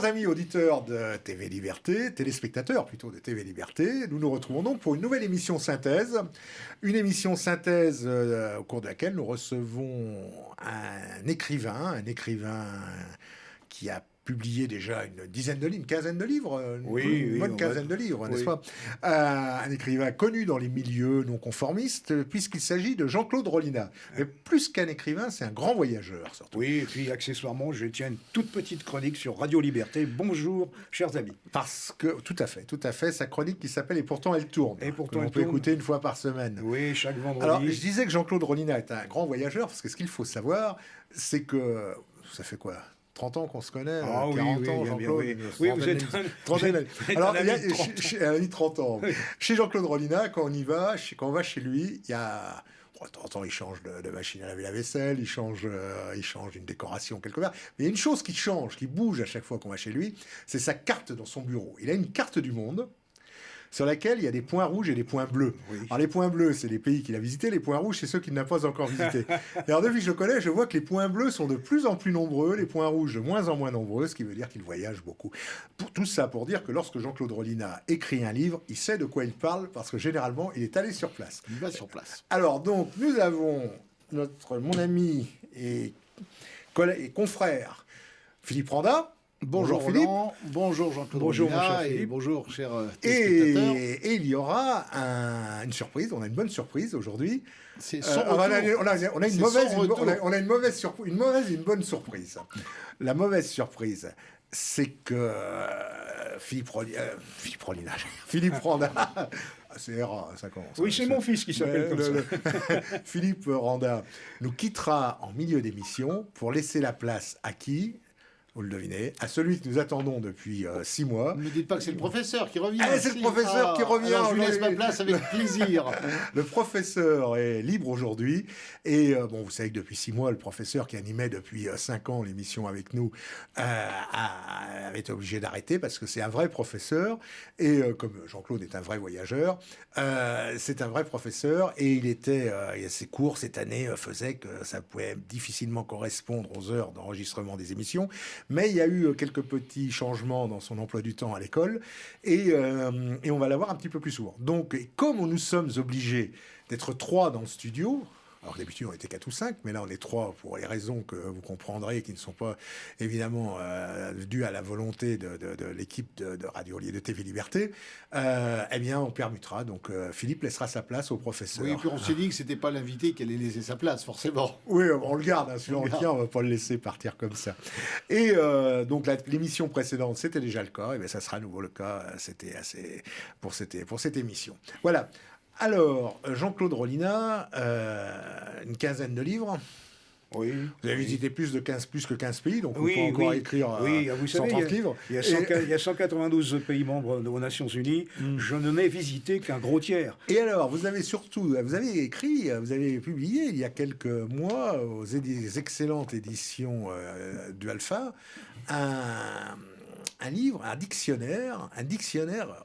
Chers amis auditeurs de TV Liberté, téléspectateurs plutôt de TV Liberté, nous nous retrouvons donc pour une nouvelle émission synthèse. Une émission synthèse au cours de laquelle nous recevons un écrivain qui a publié déjà une dizaine de livres, une quinzaine de livres, une bonne quinzaine de livres, n'est-ce pas? Un écrivain connu dans les milieux non conformistes, puisqu'il s'agit de Jean-Claude Rollinat. Mais plus qu'un écrivain, c'est un grand voyageur, surtout. Oui, et puis accessoirement, je tiens une toute petite chronique sur Radio Liberté. Bonjour, chers amis. Parce que, tout à fait, sa chronique qui s'appelle « Et pourtant elle tourne », Et pourtant on peut écouter une fois par semaine. Oui, chaque vendredi. Alors, je disais que Jean-Claude Rollinat est un grand voyageur, parce que ce qu'il faut savoir, c'est que, ça fait quoi 30 ans qu'on se connaît, 40 ans, Jean-Claude. Oui, vous êtes Alors, il y a 30 ans. Chez Jean-Claude Rollinat, quand on va chez lui, il y a... de temps en temps, il change de machine à laver la vaisselle, il change une décoration quelque part. Mais il y a une chose qui change, qui bouge à chaque fois qu'on va chez lui, c'est sa carte dans son bureau. Il a une carte du monde sur laquelle il y a des points rouges et des points bleus. Oui. Alors, les points bleus, c'est les pays qu'il a visités. Les points rouges, c'est ceux qu'il n'a pas encore visités. Alors, depuis que je le connais, je vois que les points bleus sont de plus en plus nombreux, les points rouges de moins en moins nombreux, ce qui veut dire qu'il voyage beaucoup. Tout ça pour dire que lorsque Jean-Claude Rollinat écrit un livre, il sait de quoi il parle, parce que généralement, il est allé sur place. Il va sur place. Alors, donc, nous avons mon ami et confrère, Philippe Randa. Bonjour Philippe. Bonjour Jean-Claude Rollinat et bonjour chers téléspectateurs. Et il y aura une surprise, on a une bonne surprise aujourd'hui. C'est on a une mauvaise et une bonne surprise. La mauvaise surprise, c'est que Philippe Randa, c'est rare, ça commence. Oui, c'est mon fils qui s'appelle comme ça. Philippe Randa nous quittera en milieu d'émission pour laisser la place à qui ? Vous le devinez, à celui que nous attendons depuis 6 mois. Ne me dites pas que c'est le professeur qui revient. C'est le professeur qui revient. Alors je lui laisse ma place avec plaisir. Le professeur est libre aujourd'hui. Et vous savez que depuis 6 mois, le professeur qui animait depuis 5 ans l'émission avec nous avait été obligé d'arrêter parce que c'est un vrai professeur. Et comme Jean-Claude est un vrai voyageur, c'est un vrai professeur. Et ses cours cette année faisaient que ça pouvait difficilement correspondre aux heures d'enregistrement des émissions. Mais il y a eu quelques petits changements dans son emploi du temps à l'école et on va l'avoir un petit peu plus souvent. Donc, comme nous sommes obligés d'être 3 dans le studio, alors d'habitude on était 4 ou 5, mais là on est 3 pour les raisons que vous comprendrez, qui ne sont pas évidemment dues à la volonté de l'équipe de Radio de TV Liberté, eh bien on permutera. Donc Philippe laissera sa place au professeur. Oui, et puis on s'est dit que c'était pas l'invité qui allait laisser sa place, forcément. Oui, on le garde, celui on le tient, on va pas le laisser partir comme ça. Et donc l'émission précédente, c'était déjà le cas, et bien ça sera à nouveau le cas, c'était assez pour cette émission. Voilà. Alors, Jean-Claude Rollinat, une quinzaine de livres. Oui. Vous avez visité plus que 15 pays, donc on peut encore écrire vous 130 savez, livres. Il y a 192 pays membres aux Nations Unies. Je n'en ai visité qu'un gros tiers. Et alors, vous avez publié il y a quelques mois aux excellentes éditions du Alpha un livre, un dictionnaire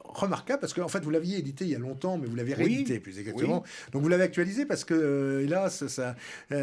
remarquable, parce qu'en fait, vous l'aviez édité il y a longtemps, mais vous l'avez réédité, plus exactement. Oui. Donc, vous l'avez actualisé parce que, hélas,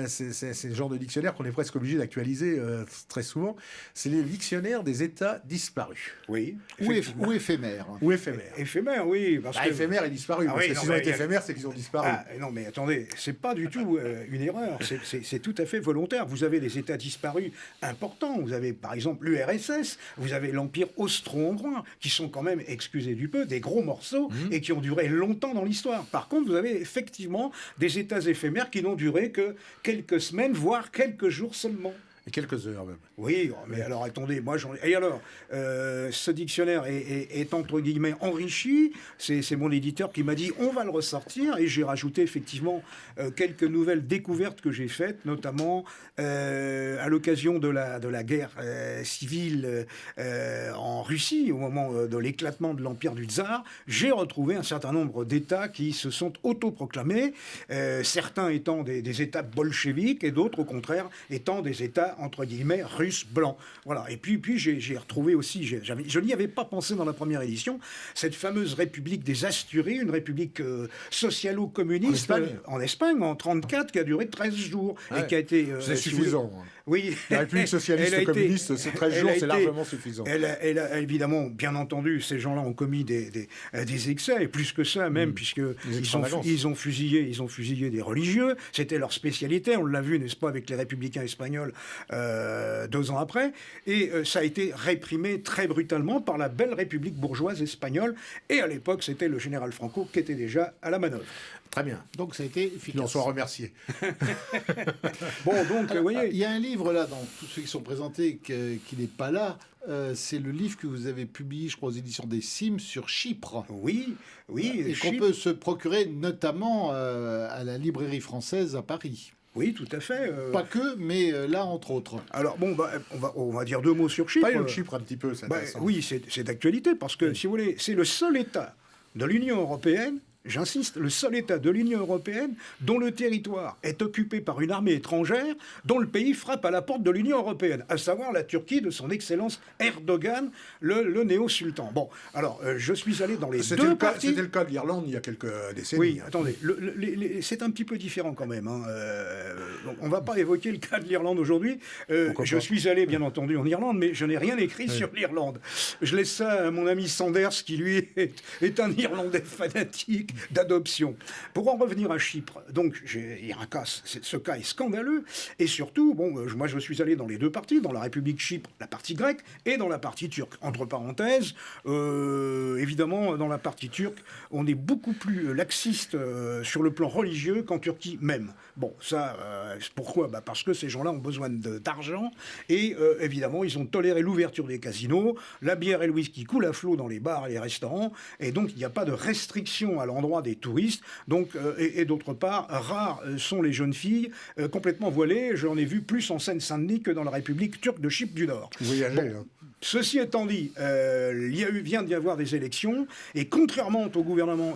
c'est le genre de dictionnaire qu'on est presque obligé d'actualiser très souvent. C'est les dictionnaires des États disparus. Oui. Ou éphémères. Ou éphémères. Éphémères, oui. Éphémères et disparus. Parce que s'ils ont été éphémères, c'est qu'ils ont disparu. Non, mais attendez, c'est pas du tout une erreur. C'est tout à fait volontaire. Vous avez des États disparus importants. Vous avez, par exemple, l'URSS. Vous avez l'Empire austro-hongrois, qui sont quand même, excusez du peu, des gros morceaux et qui ont duré longtemps dans l'histoire. Par contre, vous avez effectivement des États éphémères qui n'ont duré que quelques semaines, voire quelques jours seulement. Et quelques heures même. Oui, mais alors attendez, et alors, ce dictionnaire est entre guillemets enrichi. C'est mon éditeur qui m'a dit on va le ressortir, et j'ai rajouté effectivement quelques nouvelles découvertes que j'ai faites, notamment à l'occasion de la guerre civile en Russie, au moment de l'éclatement de l'empire du tsar. J'ai retrouvé un certain nombre d'États qui se sont autoproclamés, certains étant des États bolcheviques et d'autres au contraire étant des États entre guillemets russes blancs. Voilà. Et puis j'ai retrouvé aussi, je n'y avais pas pensé dans la première édition, cette fameuse république des Asturies, une république socialo-communiste en Espagne en 1934, qui a duré 13 jours et qui a été c'est suffisant. Oui. La République socialiste communiste, c'est 13 jours, c'est largement suffisant. Elle a évidemment, bien entendu, ces gens-là ont commis des excès, et plus que ça même, puisqu'ils ont fusillé des religieux. C'était leur spécialité, on l'a vu, n'est-ce pas, avec les républicains espagnols 2 ans après. Et ça a été réprimé très brutalement par la belle République bourgeoise espagnole. Et à l'époque, c'était le général Franco qui était déjà à la manœuvre. Très bien. Donc ça a été efficace. Qu'il en soit remercié. Bon, donc, vous voyez... Il y a un livre là, dans tous ceux qui sont présentés, qui n'est pas là. C'est le livre que vous avez publié, je crois, aux éditions des Cimes sur Chypre. Oui. Et qu'on peut se procurer notamment à la librairie française à Paris. Oui, tout à fait. Pas que, mais là, entre autres. Alors, bon, on va dire 2 mots sur Chypre. Pas le Chypre un petit peu, c'est intéressant. Oui, c'est d'actualité, parce que, si vous voulez, c'est le seul État de l'Union européenne, j'insiste, le seul État de l'Union européenne dont le territoire est occupé par une armée étrangère, dont le pays frappe à la porte de l'Union européenne, à savoir la Turquie de son Excellence Erdogan, le néo-sultan. Bon, alors, je suis allé dans les deux parties... C'était le cas de l'Irlande il y a quelques décennies. Oui, attendez, c'est un petit peu différent quand même. Hein. On ne va pas évoquer le cas de l'Irlande aujourd'hui. Je suis allé, bien entendu, en Irlande, mais je n'ai rien écrit sur l'Irlande. Je laisse ça à mon ami Sanders, qui, lui, est un Irlandais fanatique d'adoption. Pour en revenir à Chypre, donc il y a un cas, ce cas est scandaleux, et surtout, moi je suis allé dans les deux parties, dans la République Chypre, la partie grecque, et dans la partie turque. Entre parenthèses, évidemment, dans la partie turque, on est beaucoup plus laxiste sur le plan religieux qu'en Turquie même. Bon, ça, pourquoi ? Parce que ces gens-là ont besoin d'argent, et évidemment, ils ont toléré l'ouverture des casinos, la bière et le whisky coulent à flot dans les bars et les restaurants, et donc il n'y a pas de restriction à l'endroit des touristes. Donc, et d'autre part, rares sont les jeunes filles complètement voilées. J'en ai vu plus en Seine-Saint-Denis que dans la République turque de Chypre du Nord. Voyager, hein. Ceci étant dit, vient d'y avoir des élections, et contrairement au gouvernement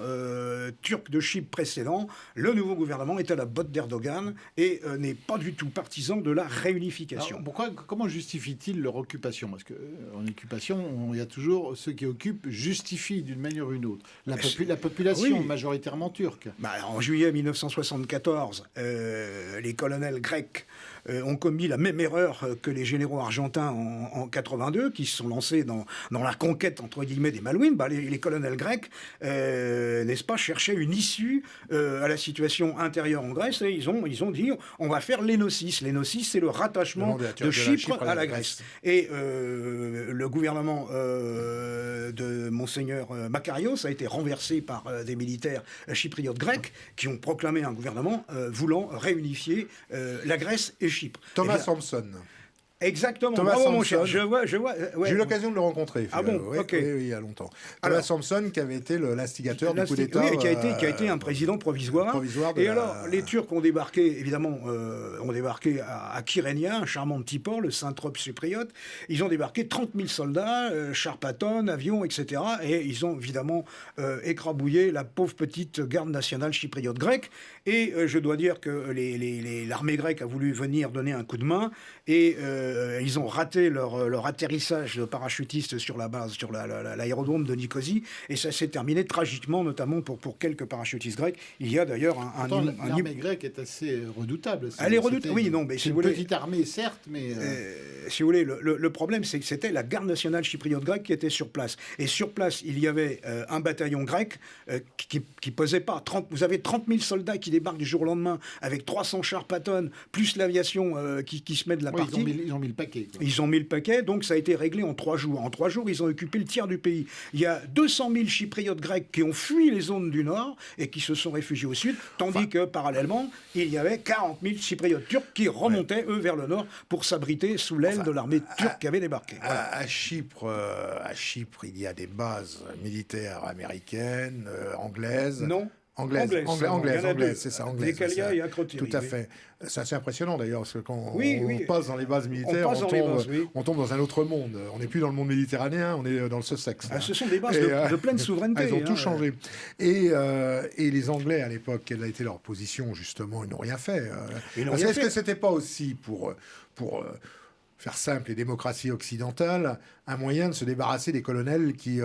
turc de Chypre précédent, le nouveau gouvernement est à la botte d'Erdogan et n'est pas du tout partisan de la réunification. Alors, comment justifie-t-il leur occupation ? Parce qu'en occupation, il y a toujours ceux qui occupent justifient d'une manière ou d'une autre. La population majoritairement turque. En juillet 1974, les colonels grecs ont commis la même erreur que les généraux argentins en 82, qui se sont lancés dans la conquête, entre guillemets, des Malouines. Les colonels grecs, n'est-ce pas, cherchaient une issue à la situation intérieure en Grèce, et ils ont dit, on va faire l'énosis. L'énosis, c'est le rattachement de Chypre à la Grèce. Et le gouvernement de Monseigneur Makarios a été renversé par des militaires chypriotes grecs qui ont proclamé un gouvernement voulant réunifier la Grèce et Chypre. Thomas Sampson. Exactement. Thomas Sampson. Mon cher, je vois. J'ai eu l'occasion de le rencontrer. Ah bon, ok. Oui, il y a longtemps. Thomas Sampson, qui avait été l'instigateur du coup d'État. Oui, qui a été un président provisoire. Alors, les Turcs ont débarqué, évidemment, à Kyrenia, un charmant petit port, le Saint-Trope chypriote. Ils ont débarqué 30 000 soldats, chars patons, avions, etc. Et ils ont évidemment écrabouillé la pauvre petite garde nationale chypriote grecque. Et je dois dire que l'armée grecque a voulu venir donner un coup de main. Et ils ont raté leur atterrissage de parachutistes sur la base, sur l'aérodrome de Nicosie, et ça s'est terminé tragiquement, notamment pour quelques parachutistes grecs. Il y a d'ailleurs l'armée grecque est assez redoutable. Elle est redoutable, oui, non, mais c'est une petite armée, certes, mais... si vous voulez, le problème, c'est que c'était la garde nationale chypriote grecque qui était sur place. Et sur place, il y avait un bataillon grec qui pesait pas. Vous avez 30 000 soldats qui débarquent du jour au lendemain, avec 300 chars patons, plus l'aviation qui se met de la partie. Ils ont mis le paquet. Ils ont mis le paquet, donc ça a été réglé en 3 jours. En 3 jours, ils ont occupé le tiers du pays. Il y a 200 000 chypriotes grecs qui ont fui les zones du nord et qui se sont réfugiés au sud, tandis que parallèlement, il y avait 40 000 chypriotes turcs qui remontaient, eux, vers le nord pour s'abriter sous l'aile de l'armée turque qui avait débarqué. Voilà. À Chypre, il y a des bases militaires américaines, anglaises. Non. Anglaise, c'est ça, anglaise. Decalia et Akrotiri. Tout à fait. C'est assez impressionnant d'ailleurs, parce que quand on passe dans les bases militaires, on tombe dans un autre monde. On n'est plus dans le monde méditerranéen, on est dans le Sussex. Ce sont des bases de pleine souveraineté. Ils ont tout changé. Et les Anglais, à l'époque, quelle a été leur position, justement ? Ils n'ont rien fait. Est-ce que c'était pas aussi pour faire simple, les démocraties occidentales, un moyen de se débarrasser des colonels qui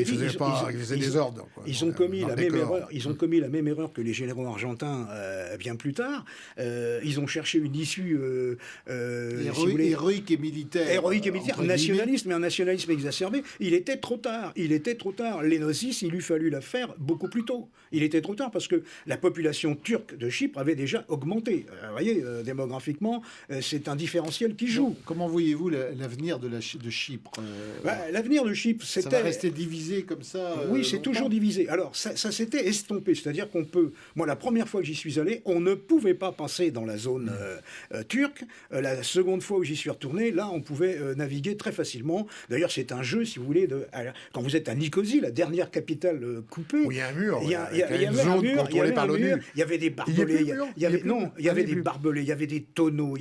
faisaient des ordres. Quoi. Ils ont commis la même erreur. Ils ont commis la même erreur que les généraux argentins bien plus tard. Ils ont cherché une issue héroïque et militaire. Héroïque et militaire, nationaliste, mais un nationalisme exacerbé. Il était trop tard. L'Enosis, il eût fallu la faire beaucoup plus tôt. Il était trop tard parce que la population turque de Chypre avait déjà augmenté. Vous voyez, démographiquement, c'est un différentiel qui joue. Comment voyez-vous l'avenir de Chypre L'avenir de Chypre, c'était... Ça va rester divisé comme ça Oui, c'est toujours divisé. Alors, ça s'était estompé. C'est-à-dire qu'on peut... Moi, la première fois que j'y suis allé, on ne pouvait pas passer dans la zone turque. La seconde fois où j'y suis retourné, là, on pouvait naviguer très facilement. D'ailleurs, c'est un jeu, si vous voulez, quand vous êtes à Nicosie, la dernière capitale coupée... Où il y a un mur. Il y avait un mur contrôlé par l'ONU. Il y avait des barbelés. Il y avait des barbelés, il y avait des tonneaux,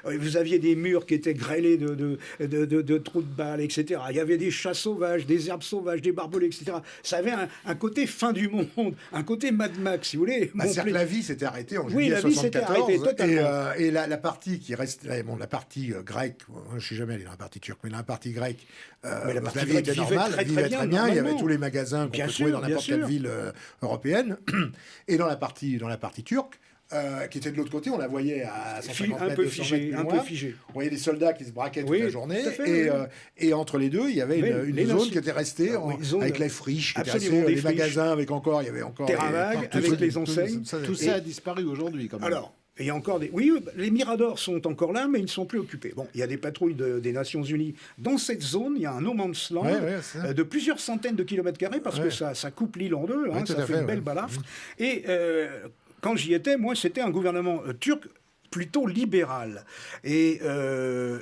vous aviez des murs qui étaient grêlés de trous de balles, etc. Il y avait des chats sauvages, des herbes sauvages, des barbelés, etc. Ça avait un côté fin du monde, un côté Mad Max, si vous voulez. C'est-à-dire que la vie s'était arrêtée en juillet Oui, la vie s'était arrêtée totalement. Et la partie qui reste, la partie grecque, je ne suis jamais allé dans la partie turque, mais dans la partie grecque, la vie était normale, la vie vivait très bien. Il y avait tous les magasins qu'on peut trouver dans n'importe quelle ville européenne. Et dans la partie turque, qui était de l'autre côté, on la voyait à 150 mètres, 200 mètres un peu figé. On voyait des soldats qui se braquaient toute la journée. Et entre les deux, il y avait une zone qui était restée avec les friches, qui étaient restées, les magasins, il y avait encore terrain vague, avec les enseignes. Tout ça a disparu aujourd'hui, quand même. Alors, il y a encore oui, les miradors sont encore là, mais ils ne sont plus occupés. Bon, il y a des patrouilles des Nations Unies dans cette zone. Il y a un no man's land de plusieurs centaines de kilomètres carrés parce que ça coupe l'île en deux. Ça fait une belle balafre. Et quand j'y étais, moi, c'était un gouvernement turc plutôt libéral. Et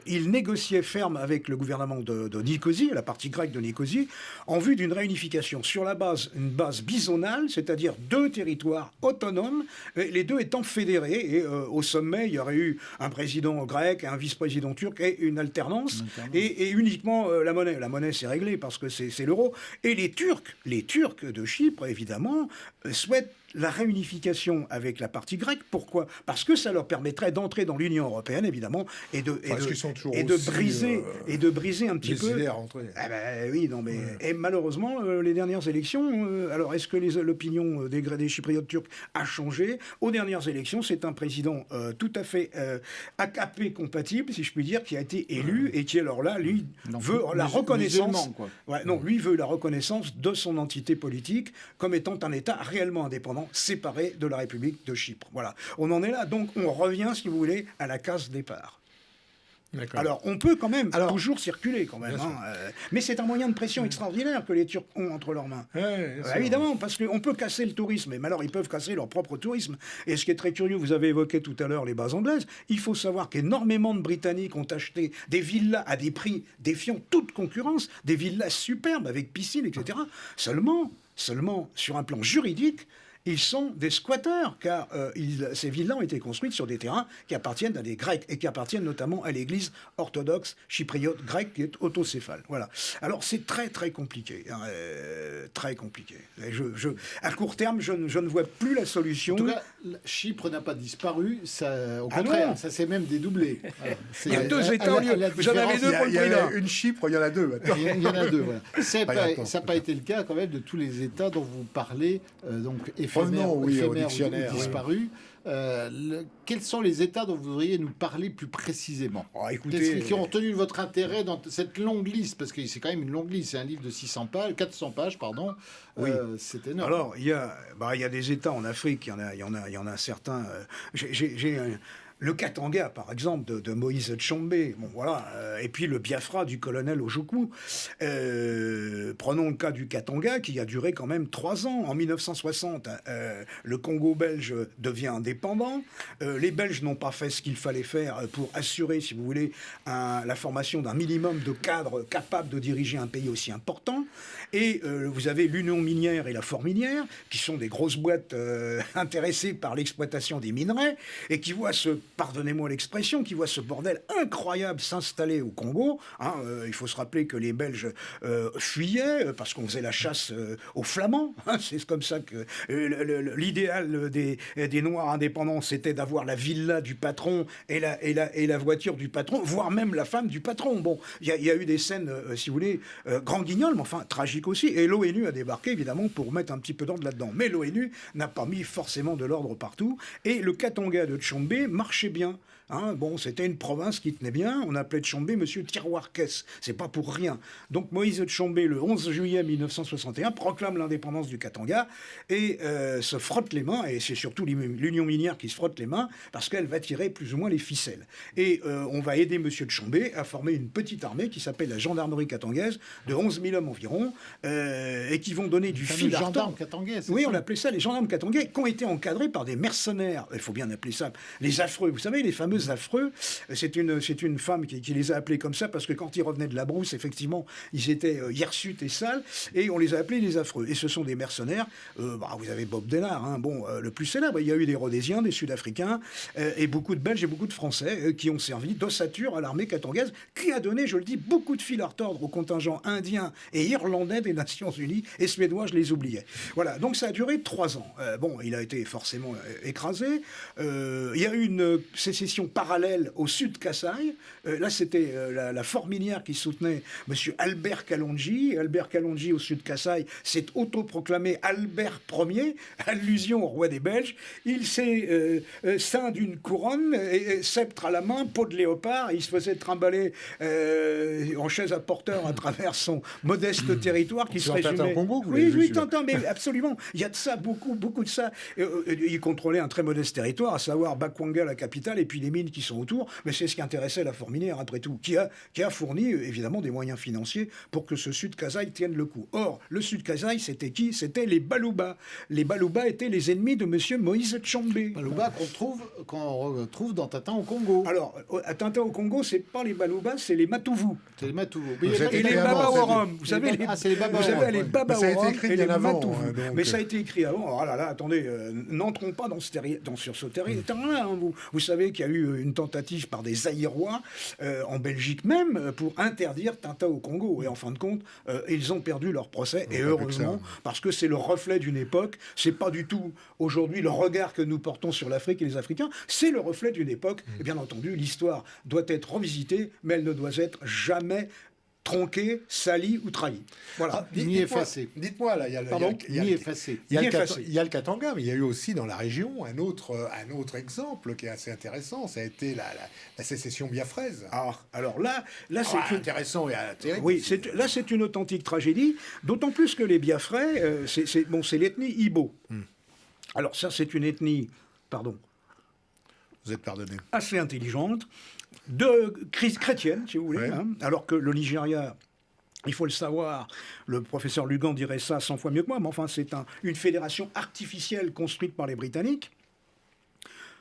il négociait ferme avec le gouvernement de Nicosie, la partie grecque de Nicosie, en vue d'une réunification sur une base bizonale, c'est-à-dire 2 territoires autonomes, les 2 étant fédérés. Et au sommet, il y aurait eu un président grec, un vice-président turc et une alternance. Et uniquement la monnaie. La monnaie, c'est réglé parce que c'est l'euro. Et les Turcs de Chypre, évidemment, souhaitent la réunification avec la partie grecque. Pourquoi ? Parce que ça leur permettrait d'entrer dans l'Union européenne, évidemment, et de briser un petit peu. Oui, non, mais et malheureusement, les dernières élections. Alors, est-ce que l'opinion des Chypriotes turcs a changé ? Aux dernières élections, c'est un président tout à fait AKP compatible, si je puis dire, qui a été élu et qui, alors là, lui veut la reconnaissance. Lui veut la reconnaissance de son entité politique comme étant un État réellement indépendant, séparé de la République de Chypre. Voilà. On en est là. Donc, on revient, si vous voulez, à la case départ. Alors, on peut quand même toujours circuler, quand même. Mais c'est un moyen de pression extraordinaire que les Turcs ont entre leurs mains. Évidemment, parce qu'on peut casser le tourisme. Mais alors, ils peuvent casser leur propre tourisme. Et ce qui est très curieux, vous avez évoqué tout à l'heure les bases anglaises. Il faut savoir qu'énormément de Britanniques ont acheté des villas à des prix défiant toute concurrence, des villas superbes avec piscine, etc. Seulement, sur un plan juridique, ils sont des squatteurs, car ces villas ont été construites sur des terrains qui appartiennent à des Grecs et qui appartiennent notamment à l'église orthodoxe chypriote grecque qui est autocéphale. Voilà. Alors c'est très très compliqué, très compliqué. À court terme, je ne vois plus la solution. En tout cas, Chypre n'a pas disparu, au contraire, ça s'est même dédoublé. Il y a 2 États au lieu. Vous en avez 2 pour le prix d'un. Une Chypre, il y en a 2 maintenant. Il y en a 2, voilà. Ça n'a pas été le cas quand même de tous les États dont vous parlez, donc éphémères ou disparus. Quels sont les États dont vous voudriez nous parler plus précisément ? Qui ont tenu votre intérêt dans cette longue liste ? Parce que c'est quand même une longue liste, c'est un livre de 400 pages, pardon. Oui. C'est énorme. Alors, il y a des États en Afrique, il y en a certains. J'ai le Katanga, par exemple, de Moïse Tshombe, bon, voilà, et puis le Biafra du colonel Ojukwu. Prenons le cas du Katanga, qui a duré quand même 3 ans. En 1960, le Congo belge devient indépendant. Les Belges n'ont pas fait ce qu'il fallait faire pour assurer, si vous voulez, la formation d'un minimum de cadres capables de diriger un pays aussi important. Et vous avez l'Union minière et la Fort-Minière, qui sont des grosses boîtes intéressées par l'exploitation des minerais, et qui voient se pardonnez-moi l'expression, qui voit ce bordel incroyable s'installer au Congo. Il faut se rappeler que les Belges fuyaient parce qu'on faisait la chasse aux Flamands. C'est comme ça que l'idéal des Noirs indépendants, c'était d'avoir la villa du patron et la voiture du patron, voire même la femme du patron. Bon, il y a eu des scènes, si vous voulez, grand guignol, mais enfin tragiques aussi. Et l'ONU a débarqué, évidemment, pour mettre un petit peu d'ordre là-dedans. Mais l'ONU n'a pas mis forcément de l'ordre partout. Et le Katanga de Tchombe marchait bien. C'était une province qui tenait bien. On appelait Tchombe Monsieur Tiroir-Caisse. C'est pas pour rien. Donc Moïse Tchombe, le 11 juillet 1961, proclame l'indépendance du Katanga et se frotte les mains. Et c'est surtout l'Union minière qui se frotte les mains parce qu'elle va tirer plus ou moins les ficelles. Et on va aider Monsieur Tchombe à former une petite armée qui s'appelle la gendarmerie katangaise de 11 000 hommes environ et qui vont donner du fil à retordre. Oui, on appelait ça les gendarmes katangais qui ont été encadrés par des mercenaires. Il faut bien appeler ça les affreux. Vous savez, les fameux affreux. C'est une femme qui les a appelés comme ça parce que quand ils revenaient de la brousse, effectivement, ils étaient hirsutes et sales et on les a appelés les affreux. Et ce sont des mercenaires. Vous avez Bob Denard, le plus célèbre. Il y a eu des Rhodésiens, des Sud-Africains et beaucoup de Belges et beaucoup de Français qui ont servi d'ossature à l'armée katangaise qui a donné, je le dis, beaucoup de fil à retordre au contingent indien et irlandais des Nations Unies et suédois, je les oubliais. Voilà, donc ça a duré 3 ans. Il a été forcément écrasé. Il y a eu une sécession parallèle au sud Kasaï. Là, c'était la Fort-Minière qui soutenait M. Albert Kalonji. Albert Kalonji, au sud Kasaï, s'est autoproclamé Albert Ier, allusion au roi des Belges. Il s'est ceint d'une couronne, et sceptre à la main, peau de léopard. Il se faisait trimballer en chaise à porteur à travers son modeste territoire qui se résumait... Congo, oui, Tintin, mais absolument. Il y a de ça, beaucoup de ça. Il contrôlait un très modeste territoire, à savoir Bakwanga, la capitale, et puis les mines qui sont autour, mais c'est ce qui intéressait la Fort-Minière, après tout, qui a fourni, évidemment, des moyens financiers pour que ce Sud Kasaï tienne le coup. Or, le Sud Kasaï, c'était qui? C'était les Balouba. Les Balouba étaient les ennemis de M. Moïse Tchombe. Balouba qu'on retrouve dans Tintin au Congo. Alors, à Tintin au Congo, c'est pas les Balouba, c'est les Matouvou. C'est les Matouvou. Et les Babaorum. Vous savez, c'est les Babaorum. Les Babaorum et les Matouvou. Mais ça a été été écrit avant. Oh là là, attendez, n'entrons pas sur ce terrain. Vous savez qu'il y a eu une tentative par des Zaïrois, en Belgique même, pour interdire Tintin au Congo. Et en fin de compte, ils ont perdu leur procès, et heureusement, parce que c'est le reflet d'une époque. C'est pas du tout aujourd'hui le regard que nous portons sur l'Afrique et les Africains, c'est le reflet d'une époque. Et bien entendu, l'histoire doit être revisitée, mais elle ne doit être jamais tronqué, sali ou trahi. Voilà. Ni effacé. Dites-moi, là, il y a le Katanga, mais il y a eu aussi dans la région un autre exemple qui est assez intéressant. Ça a été la sécession biafraise. Alors là c'est intéressant et terrible. Oui, c'est une authentique tragédie, d'autant plus que les Biafrais, c'est l'ethnie Ibo. Alors ça, c'est une ethnie, vous êtes pardonné, assez intelligente, de crise chrétienne, si vous voulez, alors que le Nigeria, il faut le savoir, le professeur Lugan dirait ça 100 fois mieux que moi, mais enfin, c'est une fédération artificielle construite par les Britanniques.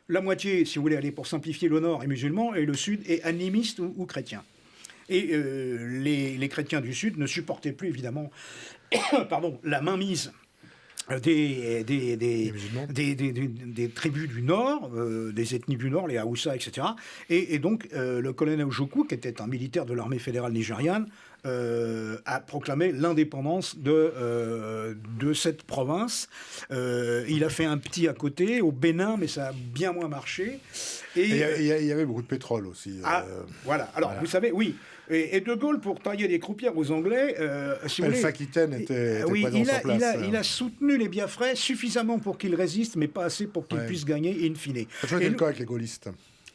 La moitié, si vous voulez aller pour simplifier, le nord est musulman et le sud est animiste ou chrétien. Et les chrétiens du sud ne supportaient plus, évidemment, la mainmise des tribus du Nord, des ethnies du Nord, les Haoussa, etc. Et donc, le colonel Ojukwu, qui était un militaire de l'armée fédérale nigériane, a proclamé l'indépendance de cette province. Il a fait un petit à côté, au Bénin, mais ça a bien moins marché. Et il y avait beaucoup de pétrole aussi. Voilà. Alors, vous savez, oui. Et De Gaulle, pour tailler des croupières aux Anglais... Aquitaine était présent sur place. Il a soutenu les Biafrais suffisamment pour qu'ils résistent, mais pas assez pour qu'ils puissent gagner in fine. C'est le cas avec les gaullistes.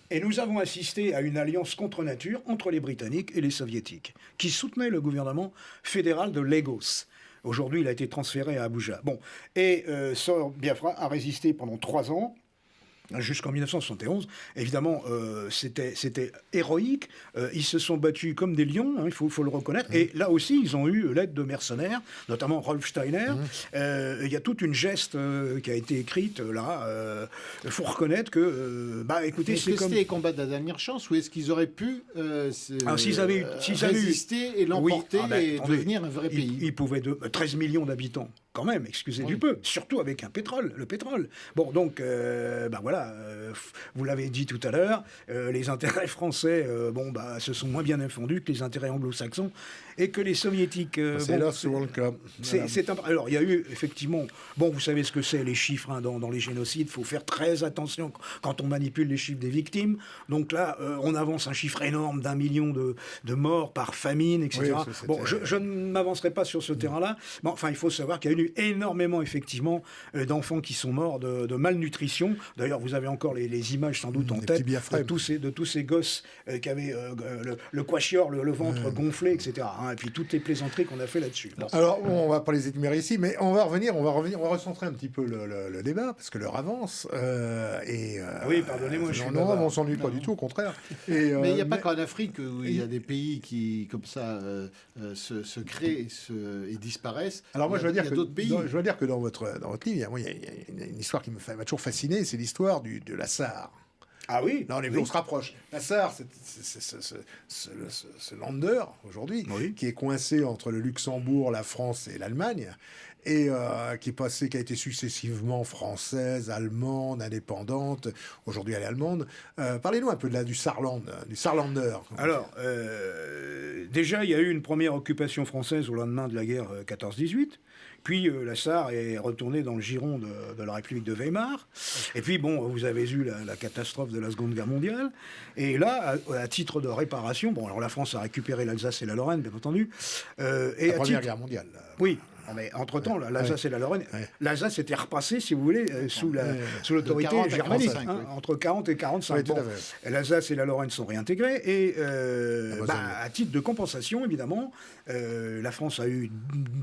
Et nous avons assisté à une alliance contre nature entre les Britanniques et les Soviétiques, qui soutenaient le gouvernement fédéral de Lagos. Aujourd'hui, il a été transféré à Abuja. Et Sir Biafra a résisté pendant 3 ans, jusqu'en 1971. Évidemment, c'était héroïque. Ils se sont battus comme des lions, il faut le reconnaître. Et là aussi, ils ont eu l'aide de mercenaires, notamment Rolf Steiner. Il y a toute une geste qui a été écrite là. Il faut reconnaître que, écoutez, c'est comme... C'était les combats de la dernière chance, ou est-ce qu'ils auraient pu s'ils avaient résister et l'emporter et devenir un vrai pays? Ils pouvaient 13 millions d'habitants. Quand même, excusez du peu, surtout avec le pétrole. Donc, voilà, voilà, vous l'avez dit tout à l'heure, les intérêts français se sont moins bien défendus que les intérêts anglo-saxons et que les soviétiques. C'est là souvent le cas. Alors, il y a eu effectivement, vous savez ce que c'est les chiffres dans les génocides, il faut faire très attention quand on manipule les chiffres des victimes. Donc là, on avance un chiffre énorme d'1 million de morts par famine, etc. Oui, je ne m'avancerai pas sur ce terrain-là, mais enfin, il faut savoir qu'il y a eu énormément, effectivement, d'enfants qui sont morts de malnutrition. D'ailleurs, vous avez encore les images sans doute en tête de tous ces gosses qui avaient le quachior, le ventre gonflé, etc. Et puis toutes les plaisanteries qu'on a fait là-dessus. Bon. Alors, on va pas les énumérer ici, mais on va recentrer un petit peu le débat, parce que l'heure avance. Oui, pardonnez-moi, non, on s'ennuie pas du tout, au contraire. Mais il n'y a pas qu'en Afrique où il y a des pays qui, comme ça, se créent et disparaissent. Alors moi, je dois dire que dans votre livre, il y a une histoire qui m'a toujours fasciné, c'est l'histoire de la SAR. Ah oui. Là, on se rapproche. La SAR, c'est ce Länder, aujourd'hui, qui est coincé entre le Luxembourg, la France et l'Allemagne, et qui a été successivement française, allemande, indépendante, aujourd'hui elle est allemande. Parlez-nous un peu du Saarländer. Alors, déjà, il y a eu une première occupation française au lendemain de la guerre 14-18. Puis la Sarre est retournée dans le giron de la République de Weimar. Et puis, vous avez eu la catastrophe de la Seconde Guerre mondiale. Et là, à titre de réparation, alors la France a récupéré l'Alsace et la Lorraine, bien entendu. La Première Guerre mondiale. Oui. Mais entre-temps, l'Alsace et la Lorraine, l'Alsace était repassée, si vous voulez, sous l'autorité germanique, entre 40 et 45. L'Alsace et la Lorraine sont réintégrées et, à titre de compensation, évidemment, la France a eu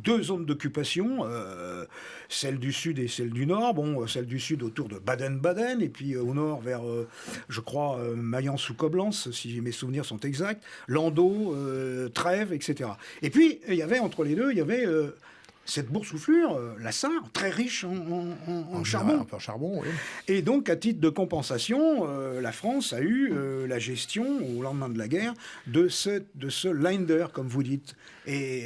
2 zones d'occupation, celle du sud et celle du nord. Celle du sud autour de Baden-Baden et puis au nord vers, je crois, Mayence ou Coblence, si mes souvenirs sont exacts, Landau, Trèves, etc. Et puis, il y avait entre les deux, cette boursouflure, la Sarre, très riche en charbon. Un peu en charbon, oui. Et donc, à titre de compensation, la France a eu la gestion, au lendemain de la guerre, de ce Länder, comme vous dites. Et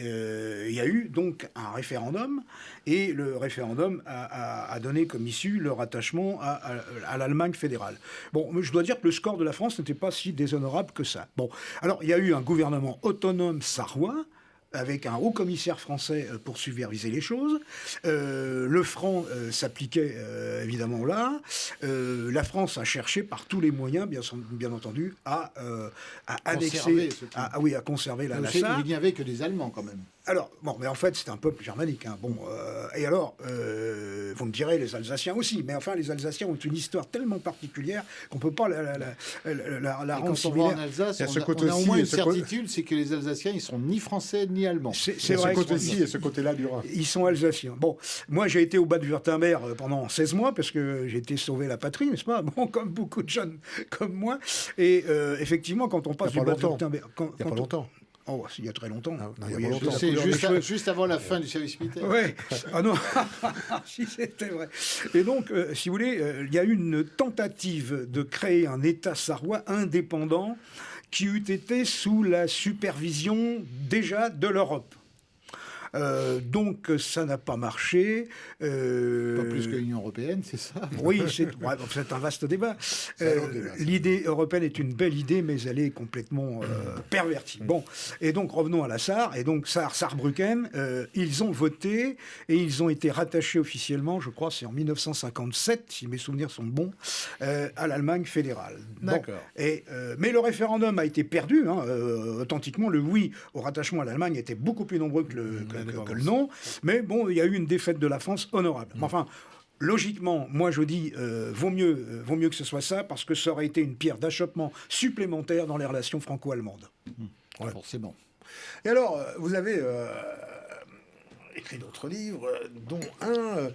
il y a eu donc un référendum, et le référendum a donné comme issue le rattachement à l'Allemagne fédérale. Mais je dois dire que le score de la France n'était pas si déshonorable que ça. Alors, il y a eu un gouvernement autonome sarrois, avec un haut commissaire français pour superviser les choses. Le franc s'appliquait évidemment là. La France a cherché par tous les moyens, bien entendu, à annexer, à conserver la Sarre. Il n'y avait que des Allemands quand même. Alors, mais en fait, c'est un peuple germanique. Et alors, vous me direz, les Alsaciens aussi. Mais enfin, les Alsaciens ont une histoire tellement particulière qu'on ne peut pas la rendre similaire. En Alsace, on a au moins une certitude, c'est que les Alsaciens, ils ne sont ni français ni allemands. C'est vrai. Ce côté-ci et ce côté-là du Rhin. Ils sont alsaciens. Moi, j'ai été au Bade-Wurtemberg pendant 16 mois, parce que j'ai été sauver la patrie, n'est-ce pas ? Comme beaucoup de jeunes comme moi. Et effectivement, quand on passe du Bade-Wurtemberg... Il n'y a pas longtemps. Oh, il y a très longtemps. C'est juste avant la fin du service militaire. Oui. Ah non, si c'était vrai. Et donc, si vous voulez, il y a eu une tentative de créer un État sarrois indépendant qui eût été sous la supervision déjà de l'Europe. Donc ça n'a pas marché. Pas plus que l'Union européenne, c'est ça ? Oui, c'est un vaste débat. L'idée européenne est une belle idée, mais elle est complètement pervertie. Et donc revenons à la Sarre. Et donc Saarbrücken, ils ont voté et ils ont été rattachés officiellement, je crois, c'est en 1957, si mes souvenirs sont bons, à l'Allemagne fédérale. D'accord. Mais le référendum a été perdu. Authentiquement, le oui au rattachement à l'Allemagne était beaucoup plus nombreux que le non, mais il y a eu une défaite de la France honorable. Enfin, logiquement, moi je dis, vaut mieux que ce soit ça, parce que ça aurait été une pierre d'achoppement supplémentaire dans les relations franco-allemandes. Forcément. Et alors, vous avez écrit d'autres livres, dont un...